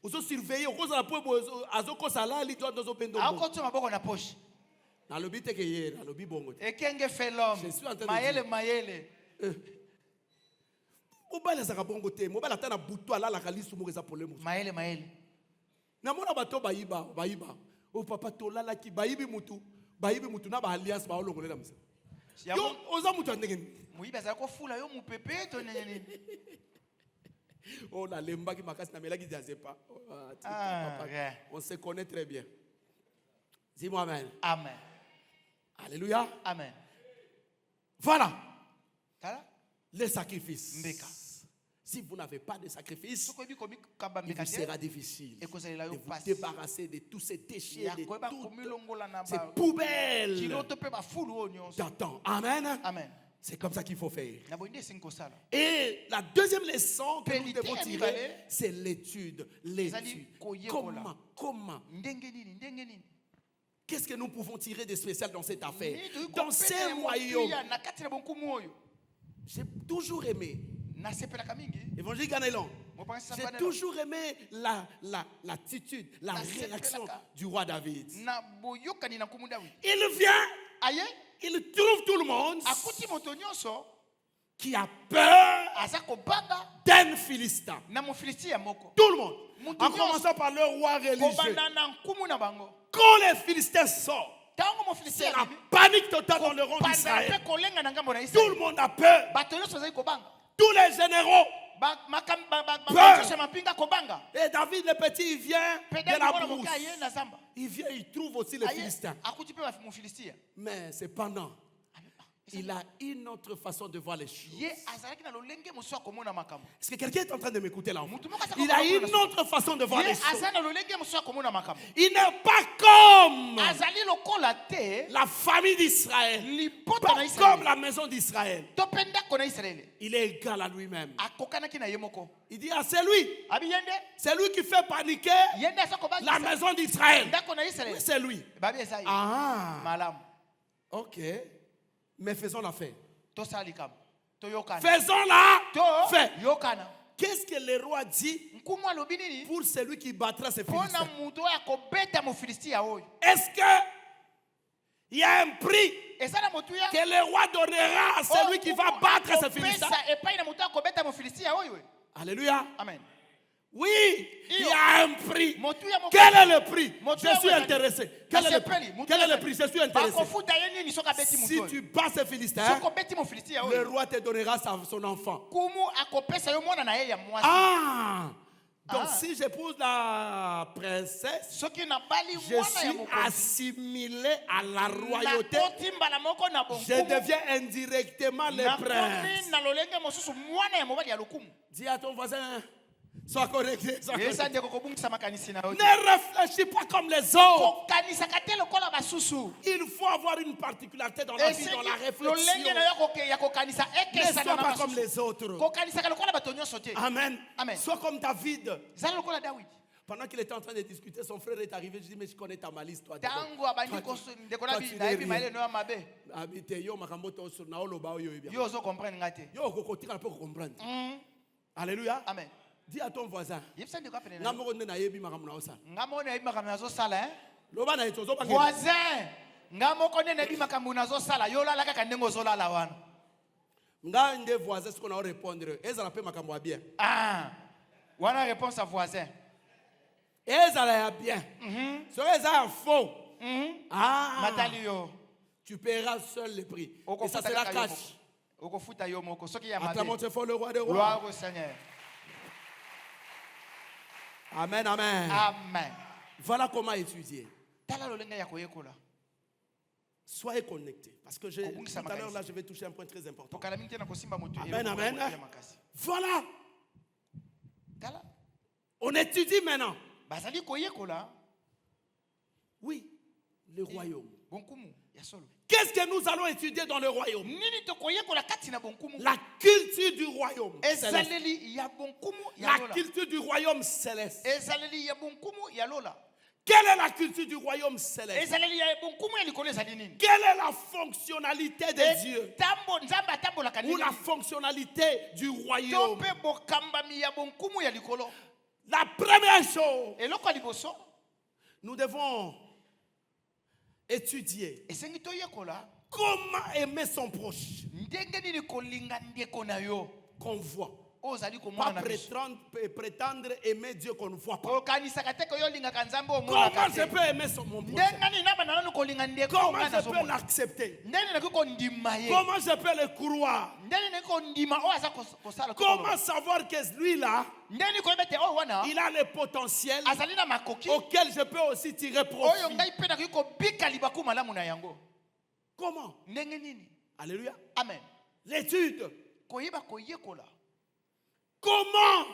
Ozo surveiller, ozo la po azoko salali to dozo pendo. Akoto maboko na poche. Na lobi te ke hier, na lobi bongo. Ekenge felom. Mayele. Mobile za bongo te, mobile atana butu ala la kalisu mo za problème. Mayele. Na mona bato bayiba. O papa tolala ki bayibi mutu na ba alliance ba olongolela msa. Yo oza mutu ndenge. Muyiba za ko fula yo mupepe to nyenye. Oh la lemba qui makasi na melaki diazepa. On se connaît très bien. Dis-moi amen. Amen. Alléluia. Amen. Voilà. Les sacrifices. Mbeka. Si vous n'avez pas de sacrifice, il vous sera difficile de vous débarrasser de tous ces déchets, de toutes ces poubelles. J'attends. Amen. Amen. C'est comme ça qu'il faut faire. Et la deuxième leçon que nous devons tirer, c'est l'étude. Comment? Qu'est-ce que nous pouvons tirer de spécial dans cette affaire? Dans ces royaumes, j'ai toujours aimé. Évangile Ganelon. J'ai toujours aimé l'attitude, la réaction du roi David. Il vient, il trouve tout le monde qui a peur d'un Philistin. Tout le monde. En commençant par le roi religieux. Quand les Philistins sortent, c'est la panique totale dans le rang d'Israël. Tout le monde a peur. Tous les généraux. Et David le petit, il vient de la brousse. Il vient, il trouve aussi les Philistins. Mais cependant, il a une autre façon de voir les choses. Est-ce que quelqu'un est en train de m'écouter là? Il a une autre façon de voir les choses. Il n'est pas comme la famille d'Israël, pas comme la maison d'Israël. Il est égal à lui-même. Il dit, c'est lui qui fait paniquer la maison d'Israël. Oui, c'est lui. Ah, ok. Mais faisons la fête. Faisons la fête. Qu'est-ce que le roi dit pour celui qui battra ses Philistins? Est-ce qu'il y a un prix que le roi donnera à celui qui va battre ses Philistins? Alléluia. Amen. Oui, il y a un prix. Quel est le prix? Je suis intéressé. Quel est le prix? Je suis intéressé. Si tu bats ces Philistins, le roi te donnera son enfant. Ah! Donc si j'épouse la princesse, je suis assimilé à la royauté. Je deviens indirectement le prince. Dis à ton voisin, sois correcté. Ne réfléchis pas comme les autres. Il faut avoir une particularité dans la vie, dans la réflexion. Ne sois pas comme les autres. Amen. Sois comme David. Pendant qu'il était en train de discuter, son frère est arrivé. Je dis, mais je connais ta malice, toi. Alléluia. Amen. Dis à ton voisin. Voisin, voisin, ce qu'on a répondre. Ah, on a réponse à voisin. Bien. C'est faux. Ah, tu paieras seul le prix. Et ça sera cash. Acclamons fort le roi des rois. Gloire au Seigneur. Amen, amen. Amen. Voilà comment étudier. Soyez connectés. Parce que tout à l'heure, là, je vais toucher un point très important. Amen, amen. Voilà. On étudie maintenant. Oui, le royaume. Qu'est-ce que nous allons étudier dans le royaume? La culture du royaume céleste. La culture du royaume céleste. Quelle est la culture du royaume céleste? Quelle est la fonctionnalité de Dieu? Ou la fonctionnalité du royaume? La première chose, nous devons étudier comment aimer son proche. Qu'on voit. Pas prétendre aimer Dieu qu'on ne voit pas. Comment je peux aimer mon proche? Comment je peux l'accepter? Comment je peux le croire? Comment savoir que lui-là, il a le potentiel auquel je peux aussi tirer profit? Comment? Alléluia. Amen. L'étude. Comment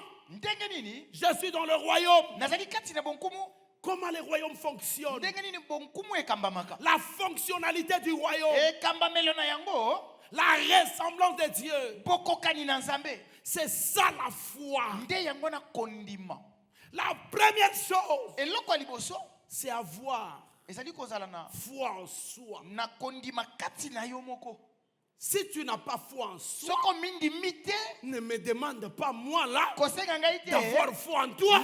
je suis dans le royaume? comment les royaumes fonctionnent, la fonctionnalité du royaume, la ressemblance de Dieu. C'est ça la foi. La première chose, c'est avoir foi en soi. Si tu n'as pas foi en soi, ne me demande pas moi là d'avoir foi en toi.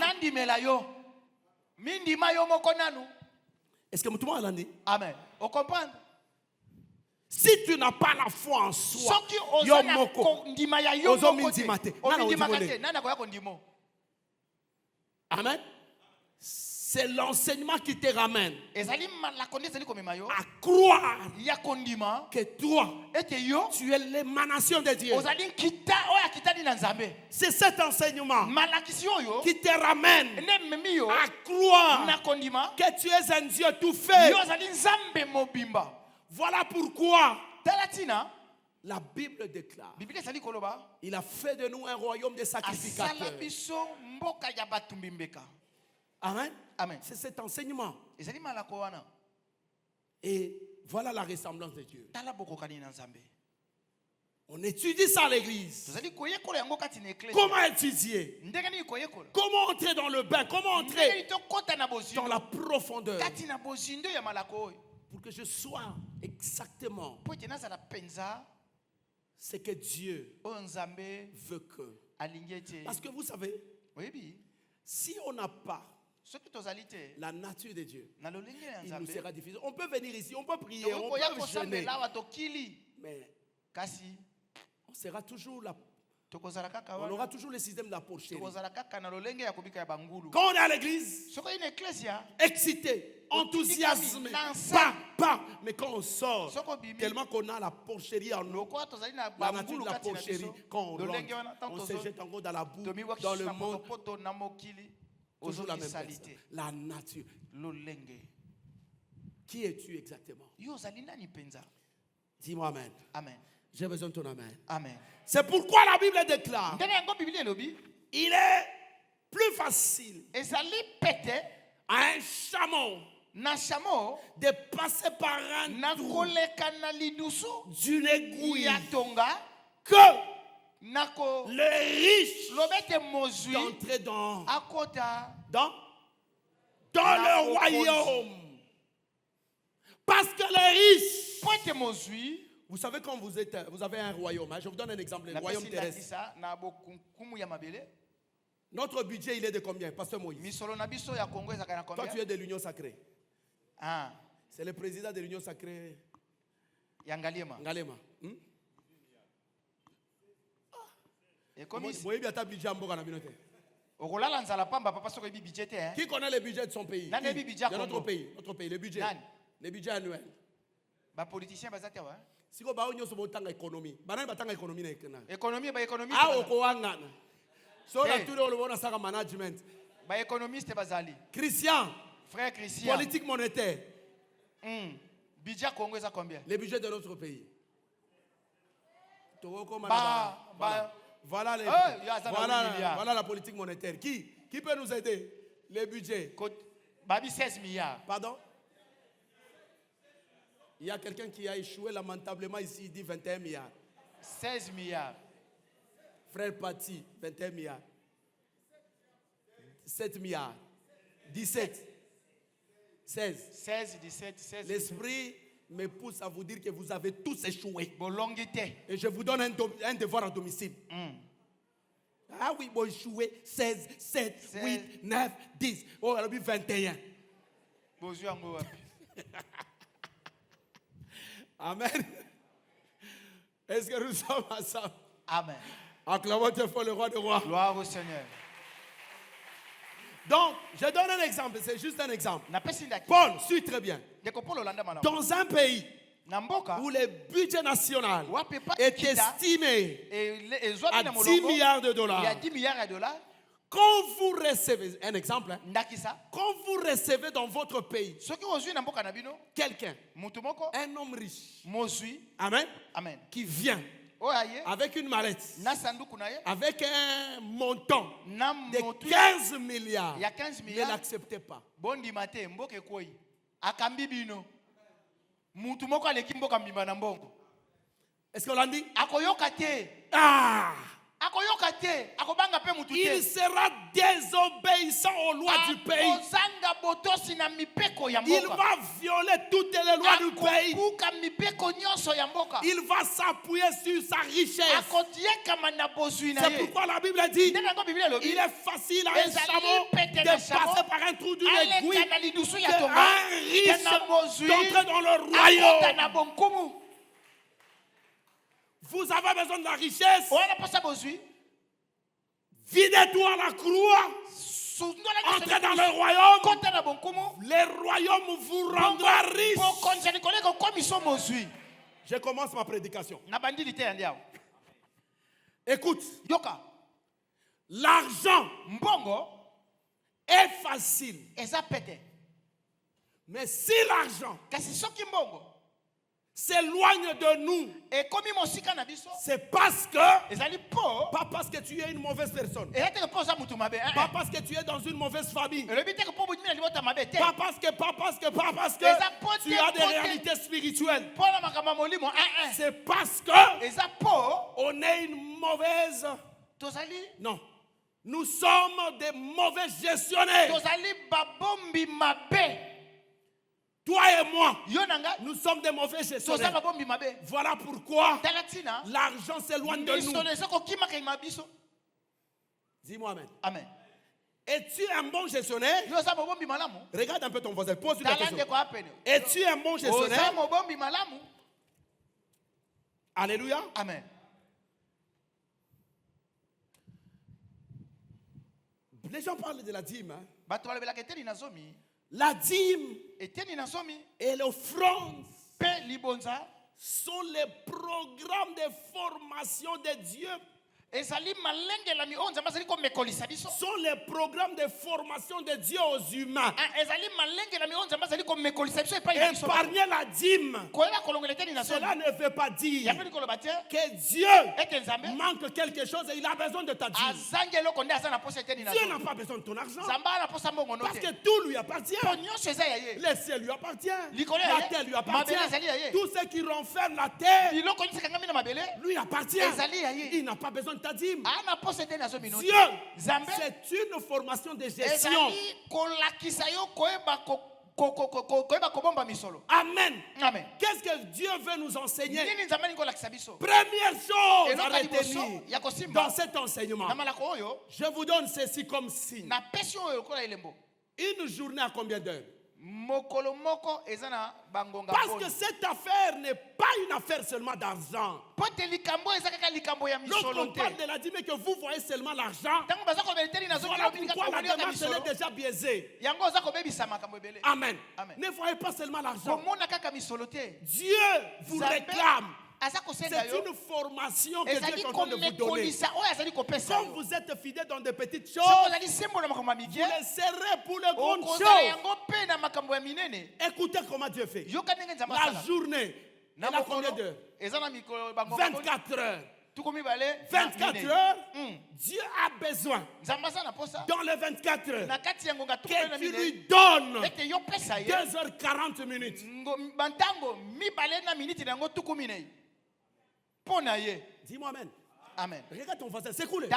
Est-ce que tout le monde l'a dit? Amen. Vous comprenez? Si tu n'as pas la foi en soi, amen. C'est l'enseignement qui te ramène à croire que toi, tu es l'émanation de Dieu. C'est cet enseignement qui te ramène à croire que tu es un Dieu tout fait. Voilà pourquoi la Bible déclare, il a fait de nous un royaume de sacrificateurs. Amen. Amen. C'est cet enseignement. Et voilà la ressemblance de Dieu. On étudie ça à l'église. Comment étudier? Comment entrer dans le bain? Comment entrer dans la profondeur? Pour que je sois exactement ce que Dieu veut que. Parce que vous savez, si on n'a pas la nature de Dieu, il nous sera difficile. On peut venir ici, on peut prier, on peut jeûner, mais on sera toujours là. On aura toujours le système de la porcherie. Quand on est à l'église, excité, enthousiasmé, mais quand on sort, tellement qu'on a la porcherie en nous, la nature de la porcherie, quand on rentre, on se jette encore dans la boue, dans le monde. Toujours la même personne. La nature. Qui es-tu exactement? Dis-moi amen. Amen. J'ai besoin de ton amen. Amen. C'est pourquoi la Bible déclare, il est plus facile à un chameau de passer par un trou d'une aiguille que le riche d'entrer dans le royaume. Parce que les riches, vous savez quand vous avez un royaume, je vous donne un exemple, le royaume terrestre. Notre budget, il est de combien, Pasteur Moïse? Toi, tu es de l'Union Sacrée. C'est le président de l'Union Sacrée. Ngalema. Qui connaît le budget de son pays? De notre pays. Notre pays, le budget. Le budget annuel. Si vous avez une économie, économie. Management. Christian. Frère Christian. Politique monétaire. Budget Congo, c'est combien? Le budget de notre pays. Voilà la politique monétaire. Qui peut nous aider? Le budget. 16 milliards. Pardon? Il y a quelqu'un qui a échoué lamentablement ici, il dit 21 milliards. 16 milliards. Frère Pati, 21 milliards. 7 milliards. 17. 16. 16, 17, 16. L'esprit me pousse à vous dire que vous avez tous échoué. Et je vous donne un devoir à domicile. Ah oui, vous échouez. 16, 7, 16. 8, 9, 10. Oh, elle a mis 21. Amen. Est-ce que nous sommes ensemble? Amen. Acclamons très fort le roi des rois. Gloire au Seigneur. Donc, je donne un exemple, c'est juste un exemple. Paul, suis très bien. Dans un pays où le budget national est estimé à 10 milliards de dollars, quand vous recevez, un exemple, quand vous recevez dans votre pays quelqu'un, un homme riche, amen, qui vient avec une mallette, avec un montant de 15 milliards, ne l'acceptez pas. Est-ce qu'on l'a dit? Ah! Il sera désobéissant aux lois du pays. Il va violer toutes les lois du pays. Il va s'appuyer sur sa richesse. C'est pourquoi la Bible dit il est facile à un chameau de passer par un trou d'une aiguille qu'un riche d'entrer dans le royaume. Vous avez besoin de la richesse. Videz-toi la croix. Entrez dans le royaume. Le royaume vous rendra riche. Je commence ma prédication. Écoute. L'argent est facile. Mais si l'argent s'éloigne de nous, c'est parce que, pas parce que tu es une mauvaise personne, pas parce que tu es dans une mauvaise famille, pas parce que tu as des réalités spirituelles, c'est parce que on est une mauvaise. Non, nous sommes des mauvais gestionnaires. Toi et moi, nous sommes des mauvais gestionnaires. Voilà pourquoi l'argent s'éloigne de nous. Dis-moi amen. Amen. Es-tu un bon gestionnaire? Regarde un peu ton voisin. Pose une question. Es-tu un bon gestionnaire? Alléluia. Amen. Les gens parlent de la dîme. La dîme et l'offrande sont les programmes de formation de Dieu. Sont les programmes de formation de Dieu aux humains. Épargner la dîme, cela ne veut pas dire que Dieu manque quelque chose et il a besoin de ta dîme. Dieu n'a pas besoin de ton argent parce que tout lui appartient. Le ciel lui appartient, la terre lui appartient, tout ce qui renferme la terre lui appartient. Il n'a pas besoin de ta dîme. Dieu, c'est une formation de gestion. Amen. Amen. Qu'est-ce que Dieu veut nous enseigner? Première chose à retenir dans cet enseignement, je vous donne ceci comme signe. Une journée à combien d'heures? Parce que cette affaire n'est pas une affaire seulement d'argent. Lorsqu'on parle de la dîme et que vous voyez seulement l'argent, voilà pourquoi la démarche est déjà biaisée. Amen. Ne voyez pas seulement l'argent. Dieu vous réclame. C'est une formation que Dieu est en train de vous donner. Comme vous êtes fidèles dans de petites choses, vous le serez pour les grandes choses. Écoutez comment Dieu fait. La journée, elle a combien d'heures? 24 heures. 24 heures, Dieu a besoin dans les 24 heures que tu lui donnes 2h40 minutes. Dis-moi amen. Amen. Regarde ton voisin, c'est cool.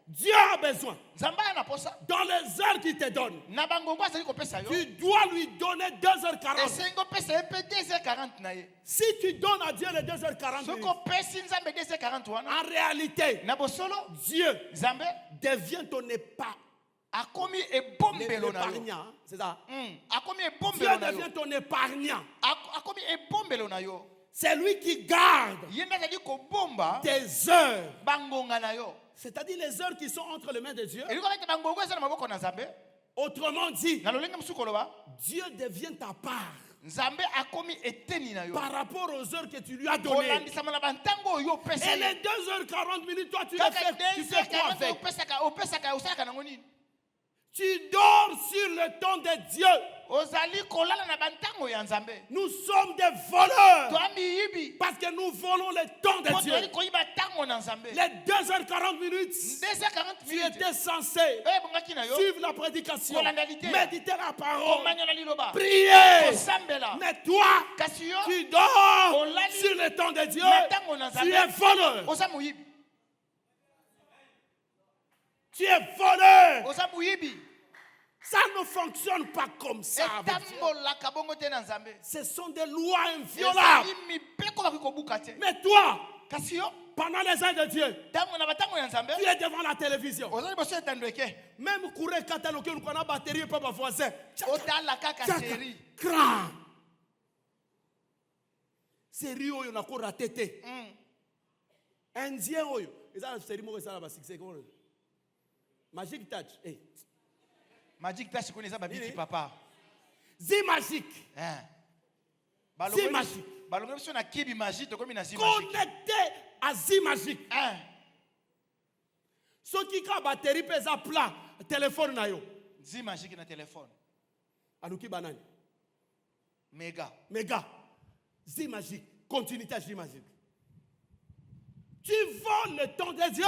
Dieu a besoin. Dans les heures qu'il te donne, tu dois lui donner 2h40. Si tu donnes à Dieu les 2h40, en réalité, Dieu devient ton épargne. L'épargnant, c'est ça. Dieu devient ton épargnant. C'est lui qui garde tes heures. C'est-à-dire les heures qui sont entre les mains de Dieu. Autrement dit, Dieu devient ta part par rapport aux heures que tu lui as données. Et les 2h40 minutes, toi tu les fais quoi avec? Tu dors sur le temps de Dieu. Nous sommes des voleurs. Parce que nous volons le temps de Dieu. Les 2h40 minutes, tu étais censé suivre la prédication, méditer la parole, prier. Mais toi, tu dors sur le temps de Dieu. Tu es voleur. Tu es voleur. Ça ne fonctionne pas comme ça. Ce sont des lois inviolables. Mais toi, pendant les ans de Dieu, tu es devant la télévision. Même courir quand on a batterie pour ma voisin. Série où on a encore raté. Indien où ils ont série où ils ont succès. Magic Touch. Magic Touch, c'est quoi babiki papa? Zi magique. Zi magique. Connecté à Zi magique. Ceux qui ont batterie pèse à plat, téléphone na yo. Zi magique na téléphone. Anuki banane. Méga. Zi magique. Continuité à Zi magique. Tu voles le temps de Dieu.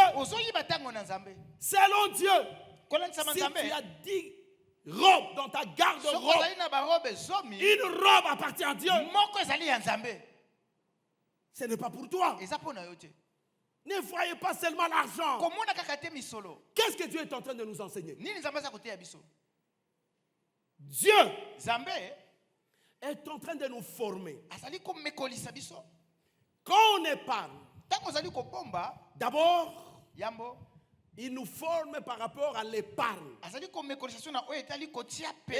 Selon Dieu. Si tu as 10 robes dans ta garde-robe, une robe appartient à Dieu. Ce n'est pas pour toi. Ne voyez pas seulement l'argent. Qu'est-ce que Dieu est en train de nous enseigner? Dieu est en train de nous former. Quand on épargne, d'abord, il nous forme par rapport à l'épargne. Et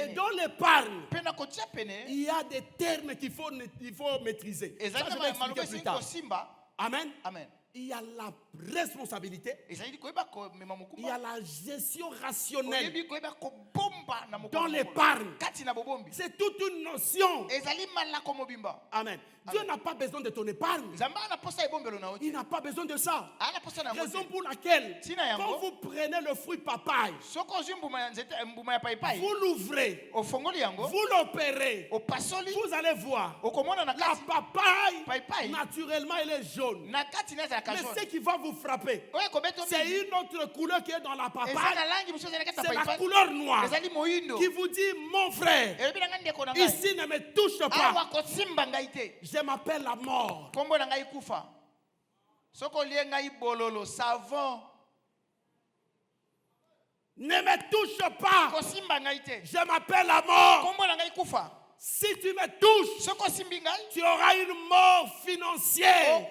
dans l'épargne, il y a des termes qu'il faut maîtriser. Ça, je vais expliquer plus tard. Amen. Il y a la responsabilité. Il y a la gestion rationnelle. Dans l'épargne, c'est toute une notion. Amen. Dieu n'a pas besoin de ton épargne. Il n'a pas besoin de ça. Raison pour laquelle, quand vous prenez le fruit papaye, vous l'ouvrez, vous l'opérez, vous allez voir, la papaye, naturellement, elle est jaune. Mais ce qui va vous frapper, c'est une autre couleur qui est dans la papaye. C'est la couleur noire qui vous dit, mon frère, ici ne me touche pas. Je m'appelle la mort. Ne me touche pas. Je m'appelle la mort. Si tu me touches, tu auras une mort financière.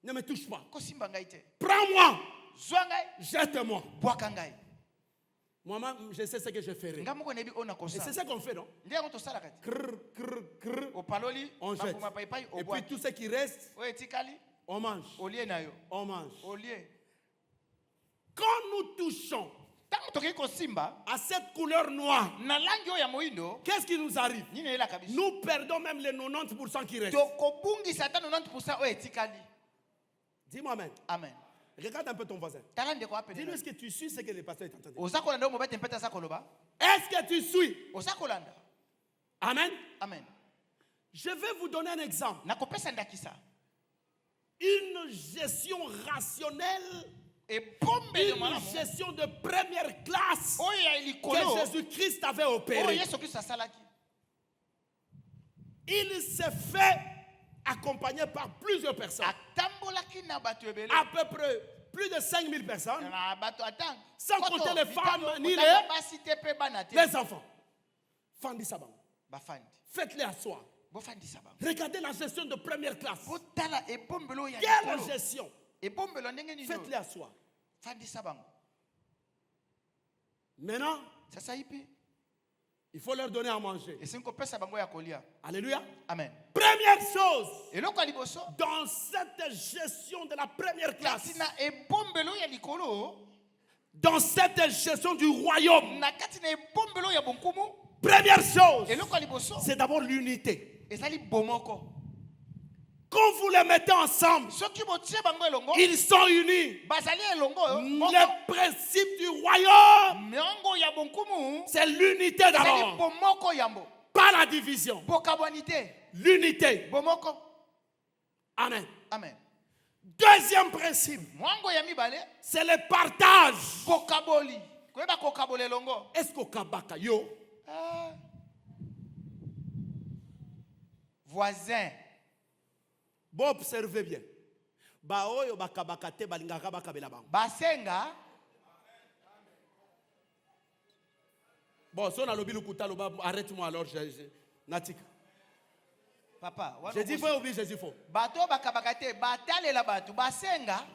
Ne me touche pas. Prends-moi. Jette-moi. Moi, je sais ce que je ferai. Et c'est ce qu'on fait, non? On jette. Et puis tout ce qui reste, on mange. On mange. Quand nous touchons à cette couleur noire, qu'est-ce qui nous arrive? Nous perdons même les 90% qui restent. Dis-moi amen. Amen. Regarde un peu ton voisin. Dis-lui, est-ce que tu suis ce que le pasteur est en train de dire? Est-ce que tu suis? Amen. Amen. Je vais vous donner un exemple. Une gestion rationnelle, une gestion de première classe que Jésus-Christ avait opérée. Il s'est fait accompagné par plusieurs personnes. À peu près plus de 5000 personnes. Sans compter les femmes ni les enfants. Faites-les asseoir. Regardez la gestion de première classe. Quelle gestion? Faites-les asseoir. Maintenant, il faut leur donner à manger. Alléluia. Amen. Première chose, dans cette gestion de la première classe, dans cette gestion du royaume, première chose, c'est d'abord l'unité. Quand vous les mettez ensemble, ils sont unis. Le principe du royaume, c'est l'unité d'abord. Pas la division. L'unité. Amen. Amen. Deuxième principe, c'est le partage. Est-ce qu'au Kabaka, yo? Voisin. Bon, observez bien. Basenga. Bon, si on a le bilukuta, arrête-moi alors, Natika. Papa, j'ai dit faux ou bien j'ai dit faux? Bato bakabakate, batale la batu, basenga.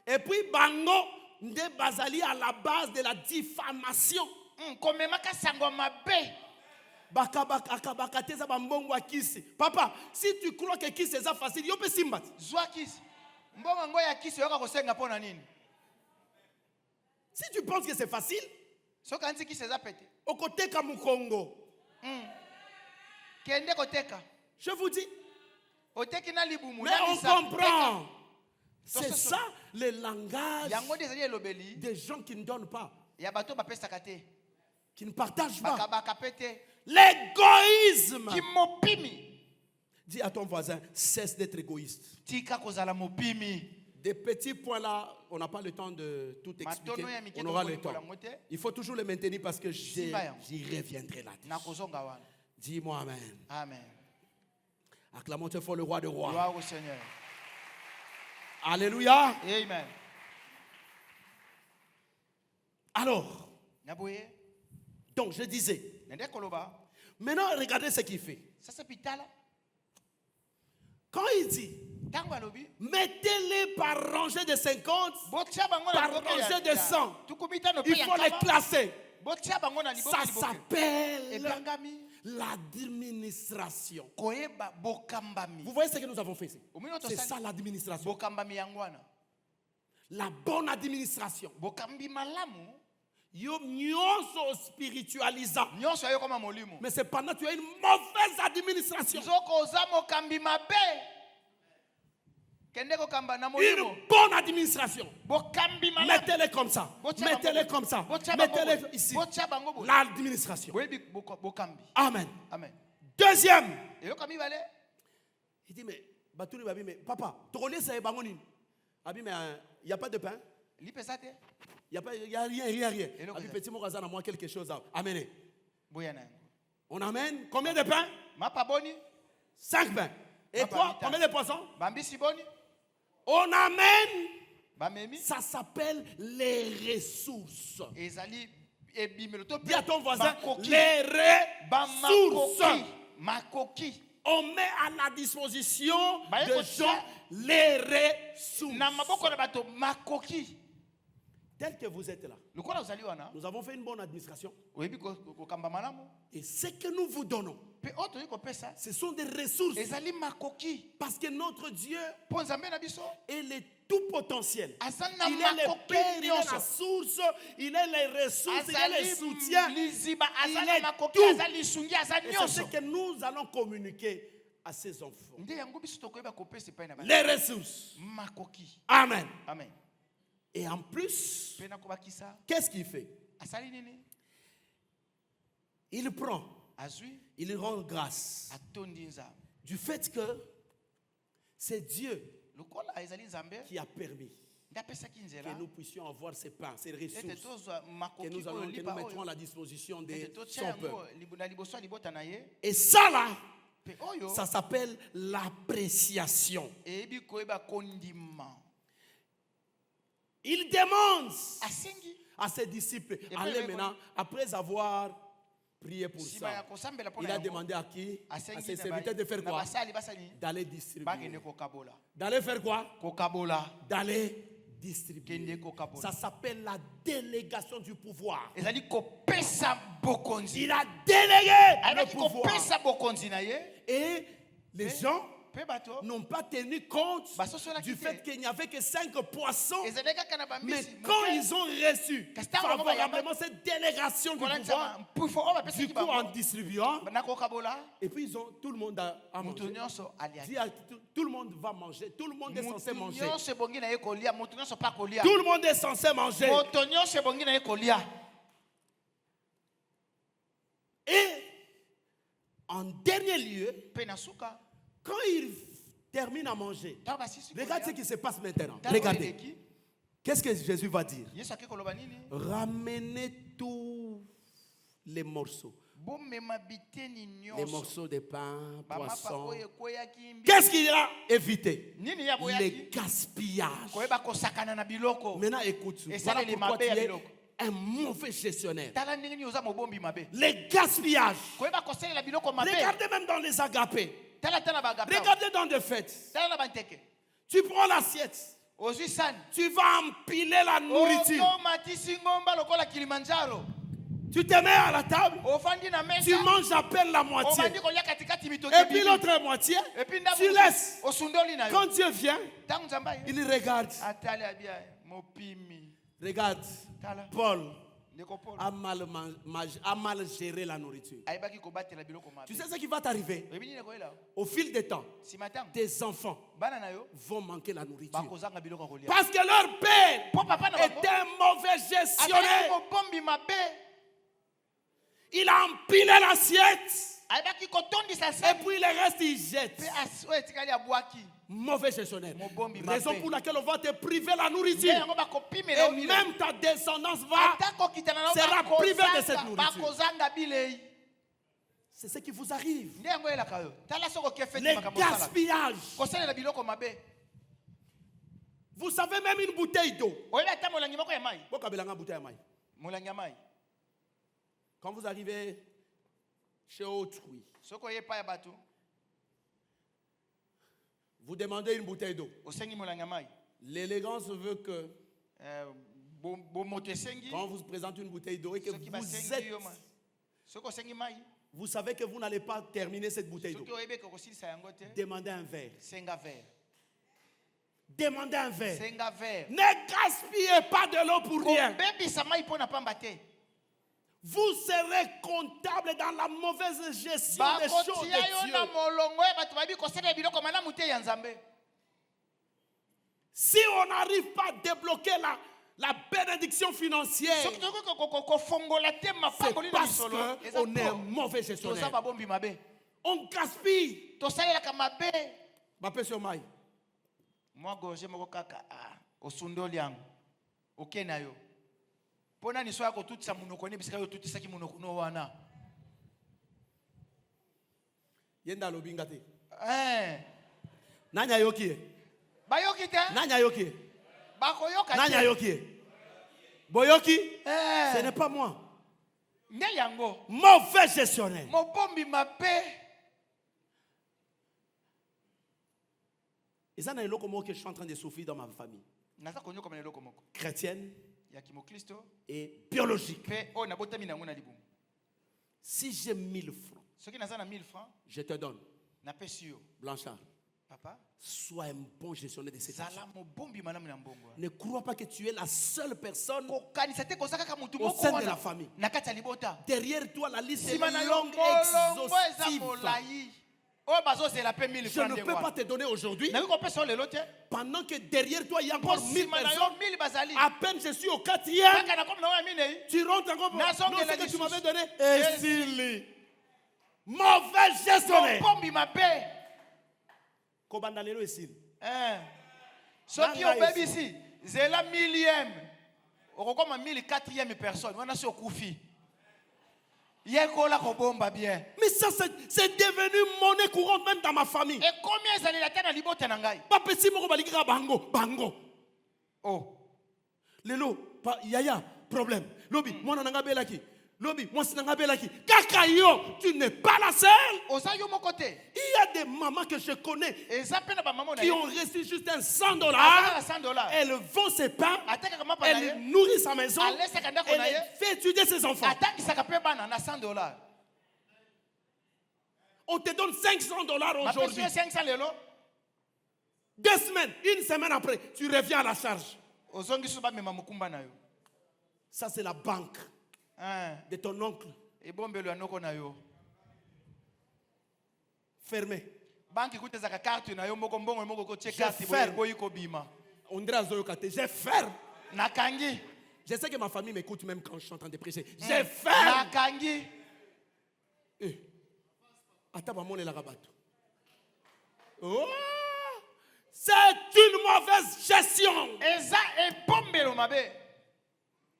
Et puis bango nde bazali à la base de la diffamation. Comme maka sango mabe. Bakabakate za bambongo akisi. Papa, si tu crois que kisi c'est facile, yo pe simbat. Zwa kisi. Mbongo ngo ya kisi yoka kosenga pona nini? Si tu penses que c'est facile, so kanzi kisi za pete. Okoteka mukongo. Je vous dis. Mais on comprend. C'est ça le langage des gens qui ne donnent pas. Qui ne partagent pas. L'égoïsme. Dis à ton voisin, cesse d'être égoïste. Des petits points là, on n'a pas le temps de tout expliquer. On aura le temps. Il faut toujours les maintenir parce que j'y reviendrai là-dessus. Dis-moi amen. Amen. Acclamons très fort le roi des rois. Gloire au Seigneur. Alléluia. Amen. Alors, donc je disais, maintenant regardez ce qu'il fait. Quand il dit, mettez-les par rangée de 50, par rangée de 100, il faut les classer. Ça s'appelle l'administration. Vous voyez ce que nous avons fait ici? C'est ça l'administration. La bonne administration. Yo nyonso spiritualisant. Mais cependant tu as une mauvaise administration. Une bonne administration. Mettez-les comme ça. Mettez-les comme ça. Mettez-les ici. L'administration. Amen. Amen. Deuxième. Il dit, mais papa, il n'y a pas de pain. Il n'y a rien. Petit mot, moi quelque chose à amener. On amène combien de pains? 5 pains. Et quoi? Combien de poissons? On amène, ça s'appelle les ressources. Dis à ton voisin, les ressources. On met à la disposition de gens les ressources. Tel que vous êtes là, nous avons fait une bonne administration. Et ce que nous vous donnons, ce sont des ressources. Parce que notre Dieu est le tout potentiel. Il est le Père, il est la source, il est les ressources, il est le soutien. Il est tout. Et c'est ce que nous allons communiquer à ces enfants. Les ressources. Amen. Amen. Et en plus, qu'est-ce qu'il fait? Il prend, il rend grâce du fait que c'est Dieu qui a permis que nous puissions avoir ces pains, ces ressources que nous mettrons à la disposition de son peuple. Et ça là, ça s'appelle l'appréciation. Il demande à ses disciples, allez maintenant, après avoir prié pour ça, il a demandé à qui? À ses serviteurs de faire quoi? D'aller distribuer. D'aller faire quoi? D'aller distribuer. Ça s'appelle la délégation du pouvoir. Il a délégué le pouvoir. Et les gens n'ont pas tenu compte du fait qu'il n'y avait que 5 poissons. Mais quand ils ont reçu favorablement cette délégation du pouvoir, du coup en distribuant, et puis tout le monde a mangé. Tout le monde va manger. Tout le monde est censé manger. Tout le monde est censé manger. Et en dernier lieu, quand ils terminent à manger, regarde ce qui se passe maintenant. Regardez. Qu'est-ce que Jésus va dire? Ramenez tous les morceaux. Les morceaux de pain, poisson. Qu'est-ce qu'il a évité? Les gaspillages. Maintenant, écoute. Voilà pourquoi tu es un mauvais gestionnaire. Les gaspillages. Regardez même dans les agapés. Regardez dans des fêtes. Tu prends l'assiette. Tu vas empiler la nourriture. Tu te mets à la table. Tu manges à peine la moitié. Et puis l'autre moitié, tu laisses. Quand Dieu vient, il regarde. Regarde, Paul a mal géré la nourriture. Tu sais ce qui va t'arriver? Au fil des temps, tes enfants vont manquer la nourriture. Parce que leur père était un mauvais gestionnaire. Il a empilé l'assiette. Et puis le reste, il jette. Mauvais gestionnaire. Raison pour laquelle on va te priver la nourriture. Et même ta descendance sera privée de cette nourriture. C'est ce qui vous arrive. Les gaspillages. Vous savez, même une bouteille d'eau. Quand vous arrivez chez autrui, vous demandez une bouteille d'eau. L'élégance veut que quand vous présentez une bouteille d'eau et que vous savez que vous n'allez pas terminer cette bouteille d'eau, demandez un verre. Demandez un verre. Ne gaspillez pas de l'eau pour rien. Vous serez comptable dans la mauvaise gestion des choses de Dieu. Si on n'arrive pas à débloquer la bénédiction financière, c'est parce qu'on est un mauvais gestionnaire. On gaspille. Moi, je me pona ni soya ko tutisa munoko ne bisika yo tutisa ki munoko no wana yenda lobinga te nanya yoki bayoki te nanya yoki bako yoka te nanya yoki boyoki ce n'est pas moi ne yango mauvais gestionnaire mobombi mabe et ça na eloko moko que je suis en train de souffrir dans ma famille nasa konyo comme eloko moko chrétienne et biologique. Si j'ai 1000 francs, je te donne. Blanchard, papa, sois un bon gestionnaire de cette argent. Ne crois pas que tu es la seule personne au sein de la famille. Derrière toi, la liste est longue et exhaustive. Je ne peux pas te donner aujourd'hui. Pendant que derrière toi, il y a encore 1000 personnes. À peine je suis au 4e. Tu rentres encore pour... Non, ce que tu m'avais donné. Et s'il mauvais gestionnaire. Kobandalelo et s'il. Ceux qui ont bébé ici, c'est la 1000e. On recommande 1004e personne. On a sur Koufi. Mais ça, c'est devenu monnaie courante même dans ma famille. Et combien d'années la terre a liboté nangai? Papa si moko baligira bango. Oh. Lelo, yaya, problème. Lobi, moi nanga belaki. Lobi, moi nanga belaki. Kakayo, tu n'es pas la seule. Il y a des mamans que je connais qui ont reçu juste un $100. Elles vont se pain, elles nourrissent sa maison, elles fait étudier ses enfants. On te donne $500 aujourd'hui. 2 semaines, 1 semaine après, tu reviens à la charge. Ça, c'est la banque de ton oncle. Fermé. Je ferme. Je sais que ma famille m'écoute même quand je suis en train de prêcher. Je ferme. Oh, c'est une mauvaise gestion.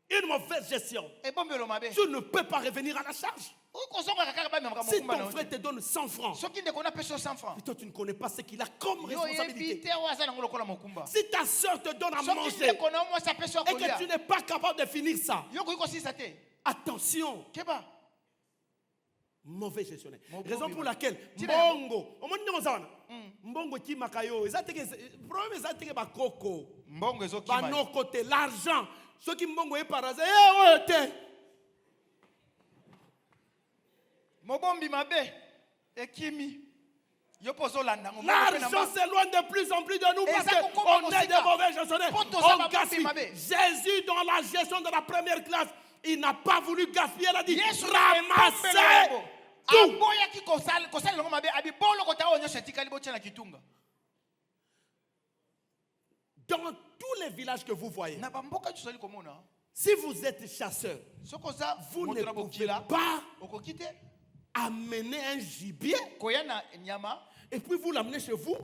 Une mauvaise gestion. Tu ne peux pas revenir à la charge. Si ton frère te donne 100 francs, et toi tu ne connais pas ce qu'il a comme responsabilité. Si ta soeur te donne à manger et que tu n'es pas capable de finir ça, attention. Mauvais gestionnaire. Raison pour laquelle Mbongo, Mbongo qui makayo, problème est bakoko. Côté l'argent, ceux qui Mbongo est par hasard, l'argent s'éloigne de plus en plus de nous parce qu'on est des mauvais gestionnaires. On gaspille. Jésus, dans la gestion de la première classe, il n'a pas voulu gaspiller. Il a dit ramasser tout. Dans tous les villages que vous voyez, si vous êtes chasseur, vous ne pouvez pas amener un gibier et puis vous l'amenez chez vous.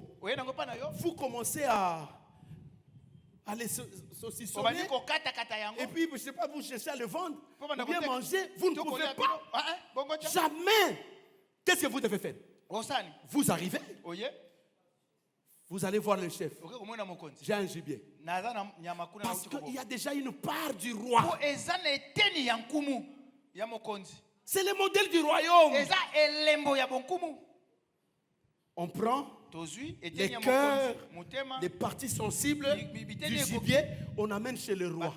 Vous commencez à les saucissonner et puis je ne sais pas, vous cherchez à le vendre ou bien manger. Vous ne pouvez pas. Jamais. Qu'est-ce que vous devez faire? Vous arrivez, vous allez voir le chef. J'ai un gibier. Parce qu'il y a déjà une part du roi. C'est le modèle du royaume. On prend les cœurs, les parties sensibles du gibier, on amène chez le roi.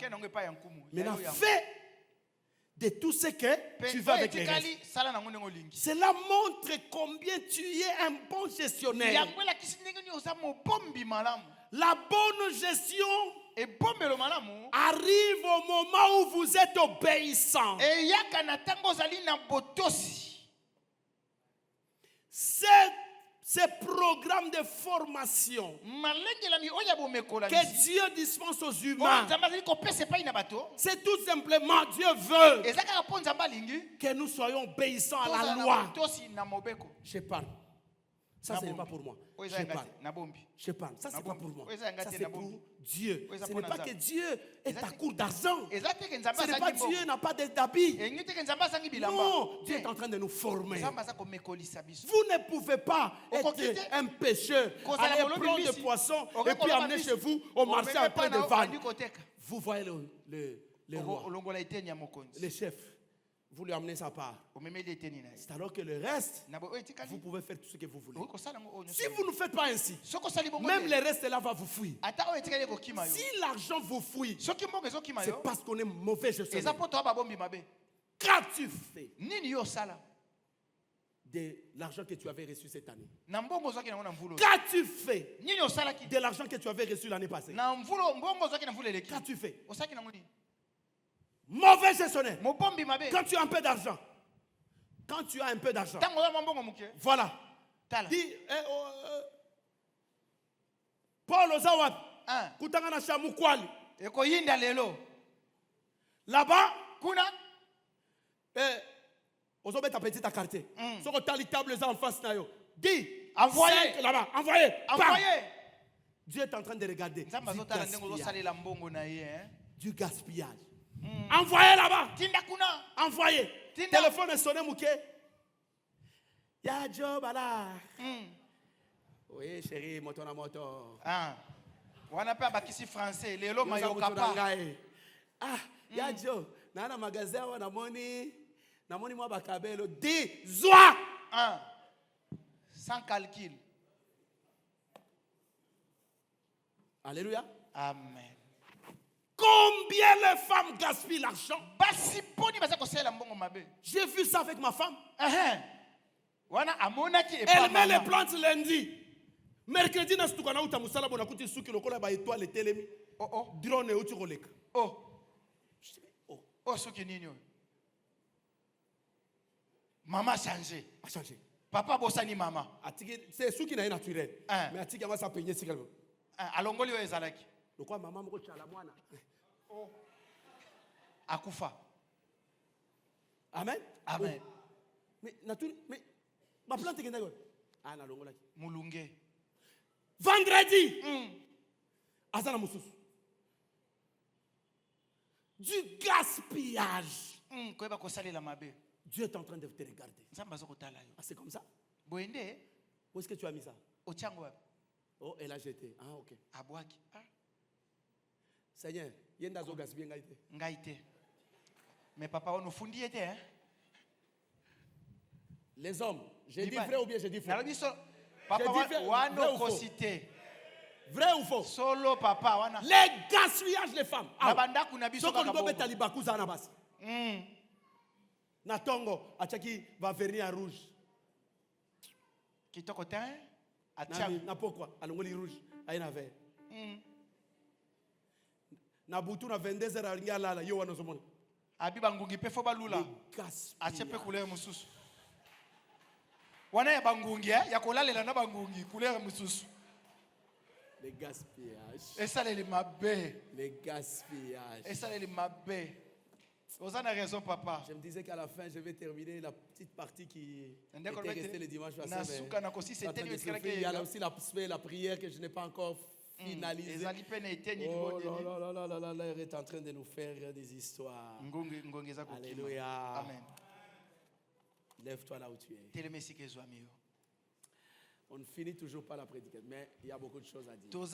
Maintenant, fais de tout ce que tu veux avec les restes. Cela montre combien tu es un bon gestionnaire. La bonne gestion arrive au moment où vous êtes obéissant. Ces programmes de formation que Dieu dispense aux humains, c'est tout simplement Dieu veut que nous soyons obéissants à la loi. Je parle. Ça, ce n'est pas pour moi. Je parle. Ça, ce n'est pas pour moi. Ça, c'est pour Dieu. Ce n'est pas que Dieu est à court d'argent. Ce n'est pas Dieu n'a pas d'habits. Non, Dieu est en train de nous former. Vous ne pouvez pas être un pêcheur, aller prendre des poissons et puis amener chez vous au marché en train de vendre. Vous voyez le roi, le chef. Vous lui amenez sa part. C'est alors que le reste, vous pouvez faire tout ce que vous voulez. Si vous ne faites pas ainsi, même le reste là va vous fuir. Si l'argent vous fuit, c'est parce qu'on est mauvais gestionnaire. Qu'as-tu fait de l'argent que tu avais reçu cette année? Qu'as-tu fait de l'argent que tu avais reçu l'année passée? Qu'as-tu fait? Mauvais gestionnaire. Quand tu as un peu d'argent. Voilà. Dis, Paul Ozawad. Kutangana Shamukwali. Là-bas. Ozobet ta petite quartier. Sur le table en face. Dis. Envoyez. Là-bas. Envoyez. Dieu est en train de regarder. Du gaspillage. Envoyez là-bas. Envoyez. Téléphone est sonné, Mouké. Ya job là. Oui, chérie, moto na moto. On appelle bakisi français. Les lots mayoka pas. Ya job. Na magasin on a moni moi bakabelo 10 zoa. Sans calcul. Alléluia. Amen. Combien les femmes gaspillent l'argent? J'ai vu ça avec ma femme. Elle met les plantes lundi. Mercredi na stuka na uta musala bona kuti suki lokola ba étoile telemi. Drone uti koleka. Suki nini? Maman a changé. A changé. Papa bossani maman. C'est suki na naturel. Mais atiki va sa peigner si quelque. Alongoli o ezalaki. Lokwa maman moko chala mwana. Akufa. Amen. Amen. Mais naturel, mais ma plante est là. Ah na longolaki. Mulunge. Vendredi. Azana mususu. Du gaspillage. Dieu est en train de te regarder. Ah, c'est comme ça. Où est-ce que tu as mis ça? Oh, elle a jeté. Ah, ok. Seigneur, il y a un gaspillage ngaïté. Mais papa, on nous fondit hein? Les hommes, j'ai dit vrai ou bien j'ai dit faux? Papa, on nous cité. Vrai ou faux? Solo papa wana. Les gaspillages les femmes. Nabanda kuna biso ka bobo. Soko libakuza na basi. Na tongo achaki va vernis en rouge. Kitoko tin achaki na pourquoi? Alongoli rouge, aina vert. Na butu na 22h alinga lala yo wana zomona. Abi bangungi pe fo balula. Achepe couleur mususu. Wana ya bangungi ya kolalela na bangungi couleur mususu. Les gaspillages. Et ça, les mabé. Les gaspillages. Et ça, les mabé. Vous avez raison, papa. Je me disais qu'à la fin, je vais terminer la petite partie qui était restée le dimanche passé. Il y a aussi la prière que je n'ai pas encore finalisée. Oh là là là là, l'air est en train de nous faire des histoires. Alléluia. Amen. Lève-toi là où tu es. On ne finit toujours pas la prédication, mais il y a beaucoup de choses à dire. Beaucoup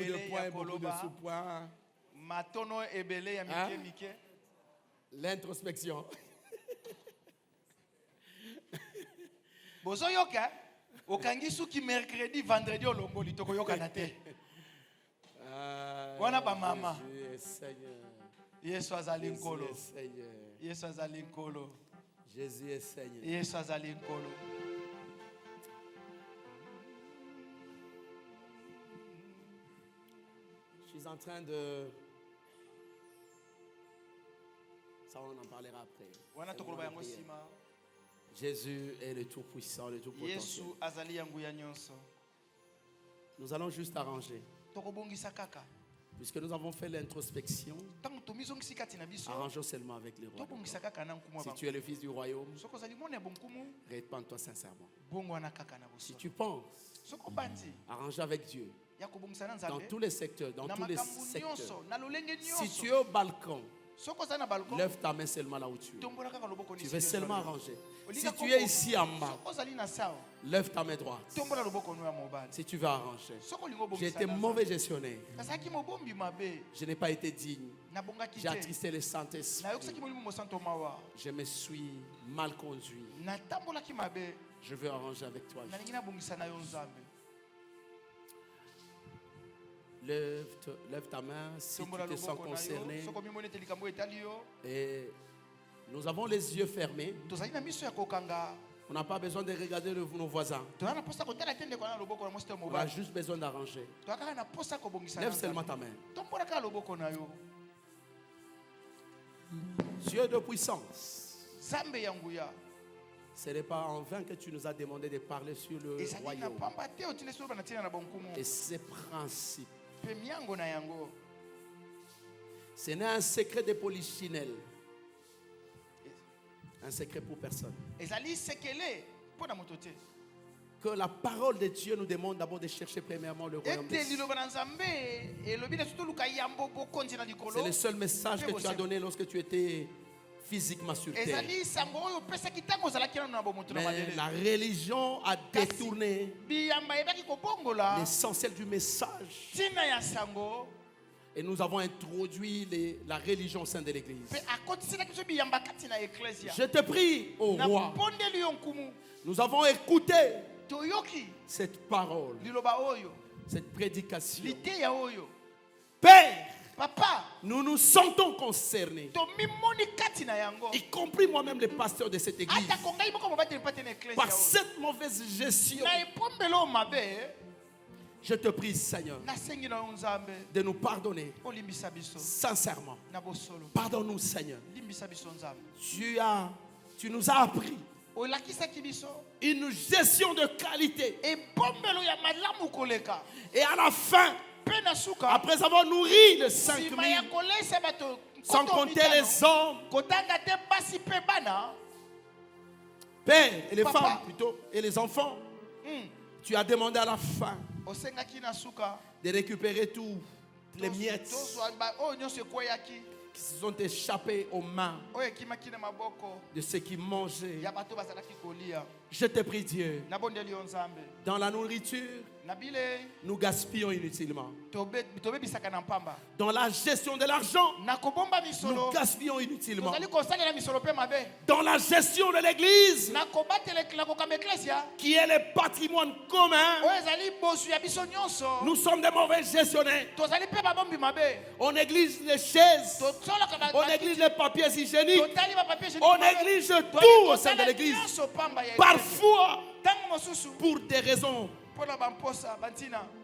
de points, beaucoup de sous-points. L'introspection. Bozoyoka, okangi suki mercredi, vendredi olongoli toko yoka na te. Wana ba mama. Yesu azali nkolo. Yesu azali nkolo. Jésus est Seigneur. Yesu azali nkolo. Je suis en train de... Ça, on en parlera après. Jésus est le Tout-Puissant, le Tout-Potentiel. Nous allons juste arranger. Puisque nous avons fait l'introspection, arrangeons seulement avec le roi. Si tu es le fils du royaume, répands-toi sincèrement. Si tu penses, arrange avec Dieu. Dans tous les secteurs, dans tous les secteurs. Si tu es au balcon, lève ta main seulement là où tu es. Tu veux seulement arranger. Si tu es ici en bas, lève ta main droite. Si tu veux arranger. J'ai été mauvais gestionnaire. Je n'ai pas été digne. J'ai attristé le Saint-Esprit. Je me suis mal conduit. Je veux arranger avec toi. Lève ta main si tu te sens concerné. Et nous avons les yeux fermés. On n'a pas besoin de regarder nos voisins. On a juste besoin d'arranger. Lève seulement ta main. Dieu de puissance. Ce n'est pas en vain que tu nous as demandé de parler sur le royaume et ses principes. Ce n'est un secret de polichinelle. Un secret pour personne. Que la parole de Dieu nous demande d'abord de chercher premièrement le royaume des cieux. C'est le seul message que tu as donné lorsque tu étais physiquement sur terre. Mais la religion a détourné l'essentiel du message. Et nous avons introduit la religion au sein de l'église. Je te prie, ô roi, nous avons écouté cette parole, cette prédication. Père, Papa, nous nous sentons concernés, y compris moi-même le pasteur de cette église, par cette mauvaise gestion. Je te prie, Seigneur, de nous pardonner sincèrement. Pardonne-nous, Seigneur. Tu nous as appris une gestion de qualité. Et à la fin, après avoir nourri les 5000, sans compter les hommes, pères et les femmes plutôt, et les enfants, tu as demandé à la fin de récupérer tous les miettes qui se sont échappés aux mains de ceux qui mangeaient. Je te prie, Dieu, dans la nourriture, nous gaspillons inutilement. Dans la gestion de l'argent, nous gaspillons inutilement. Dans la gestion de l'église, qui est le patrimoine commun, nous sommes des mauvais gestionnaires. On néglige les chaises, on néglige les papiers hygiéniques, on néglige tout au sein de l'église. Parfois, pour des raisons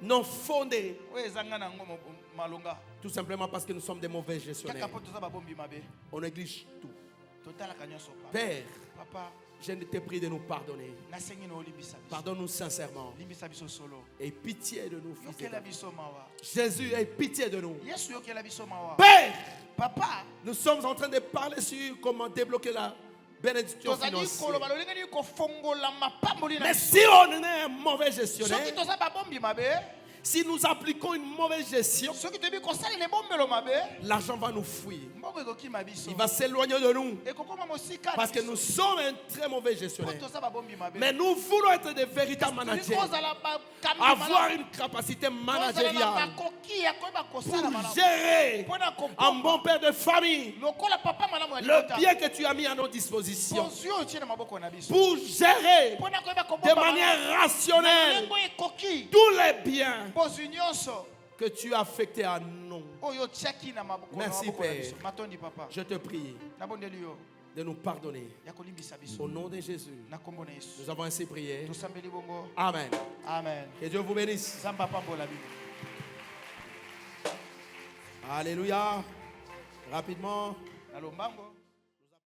non fondées, tout simplement parce que nous sommes des mauvais gestionnaires. On néglige tout. Père, je te prie de nous pardonner. Pardonne-nous sincèrement. Et pitié de nous, fils de David. Jésus, aie pitié de nous. Père, Papa, nous sommes en train de parler sur comment débloquer la bénédiction financière. Mais si on est un mauvais gestionnaire, si nous appliquons une mauvaise gestion, l'argent va nous fuir. Il va s'éloigner de nous. Parce que nous sommes un très mauvais gestionnaire. Mais nous voulons être des véritables managers. Avoir une capacité managériale pour gérer un bon père de famille le bien que tu as mis à nos dispositions. Pour gérer de manière rationnelle tous les biens que tu as affectés à nous. Merci, Père. Je te prie de nous pardonner. Au nom de Jésus, nous avons ainsi prié. Amen. Amen. Que Dieu vous bénisse. Alléluia. Rapidement.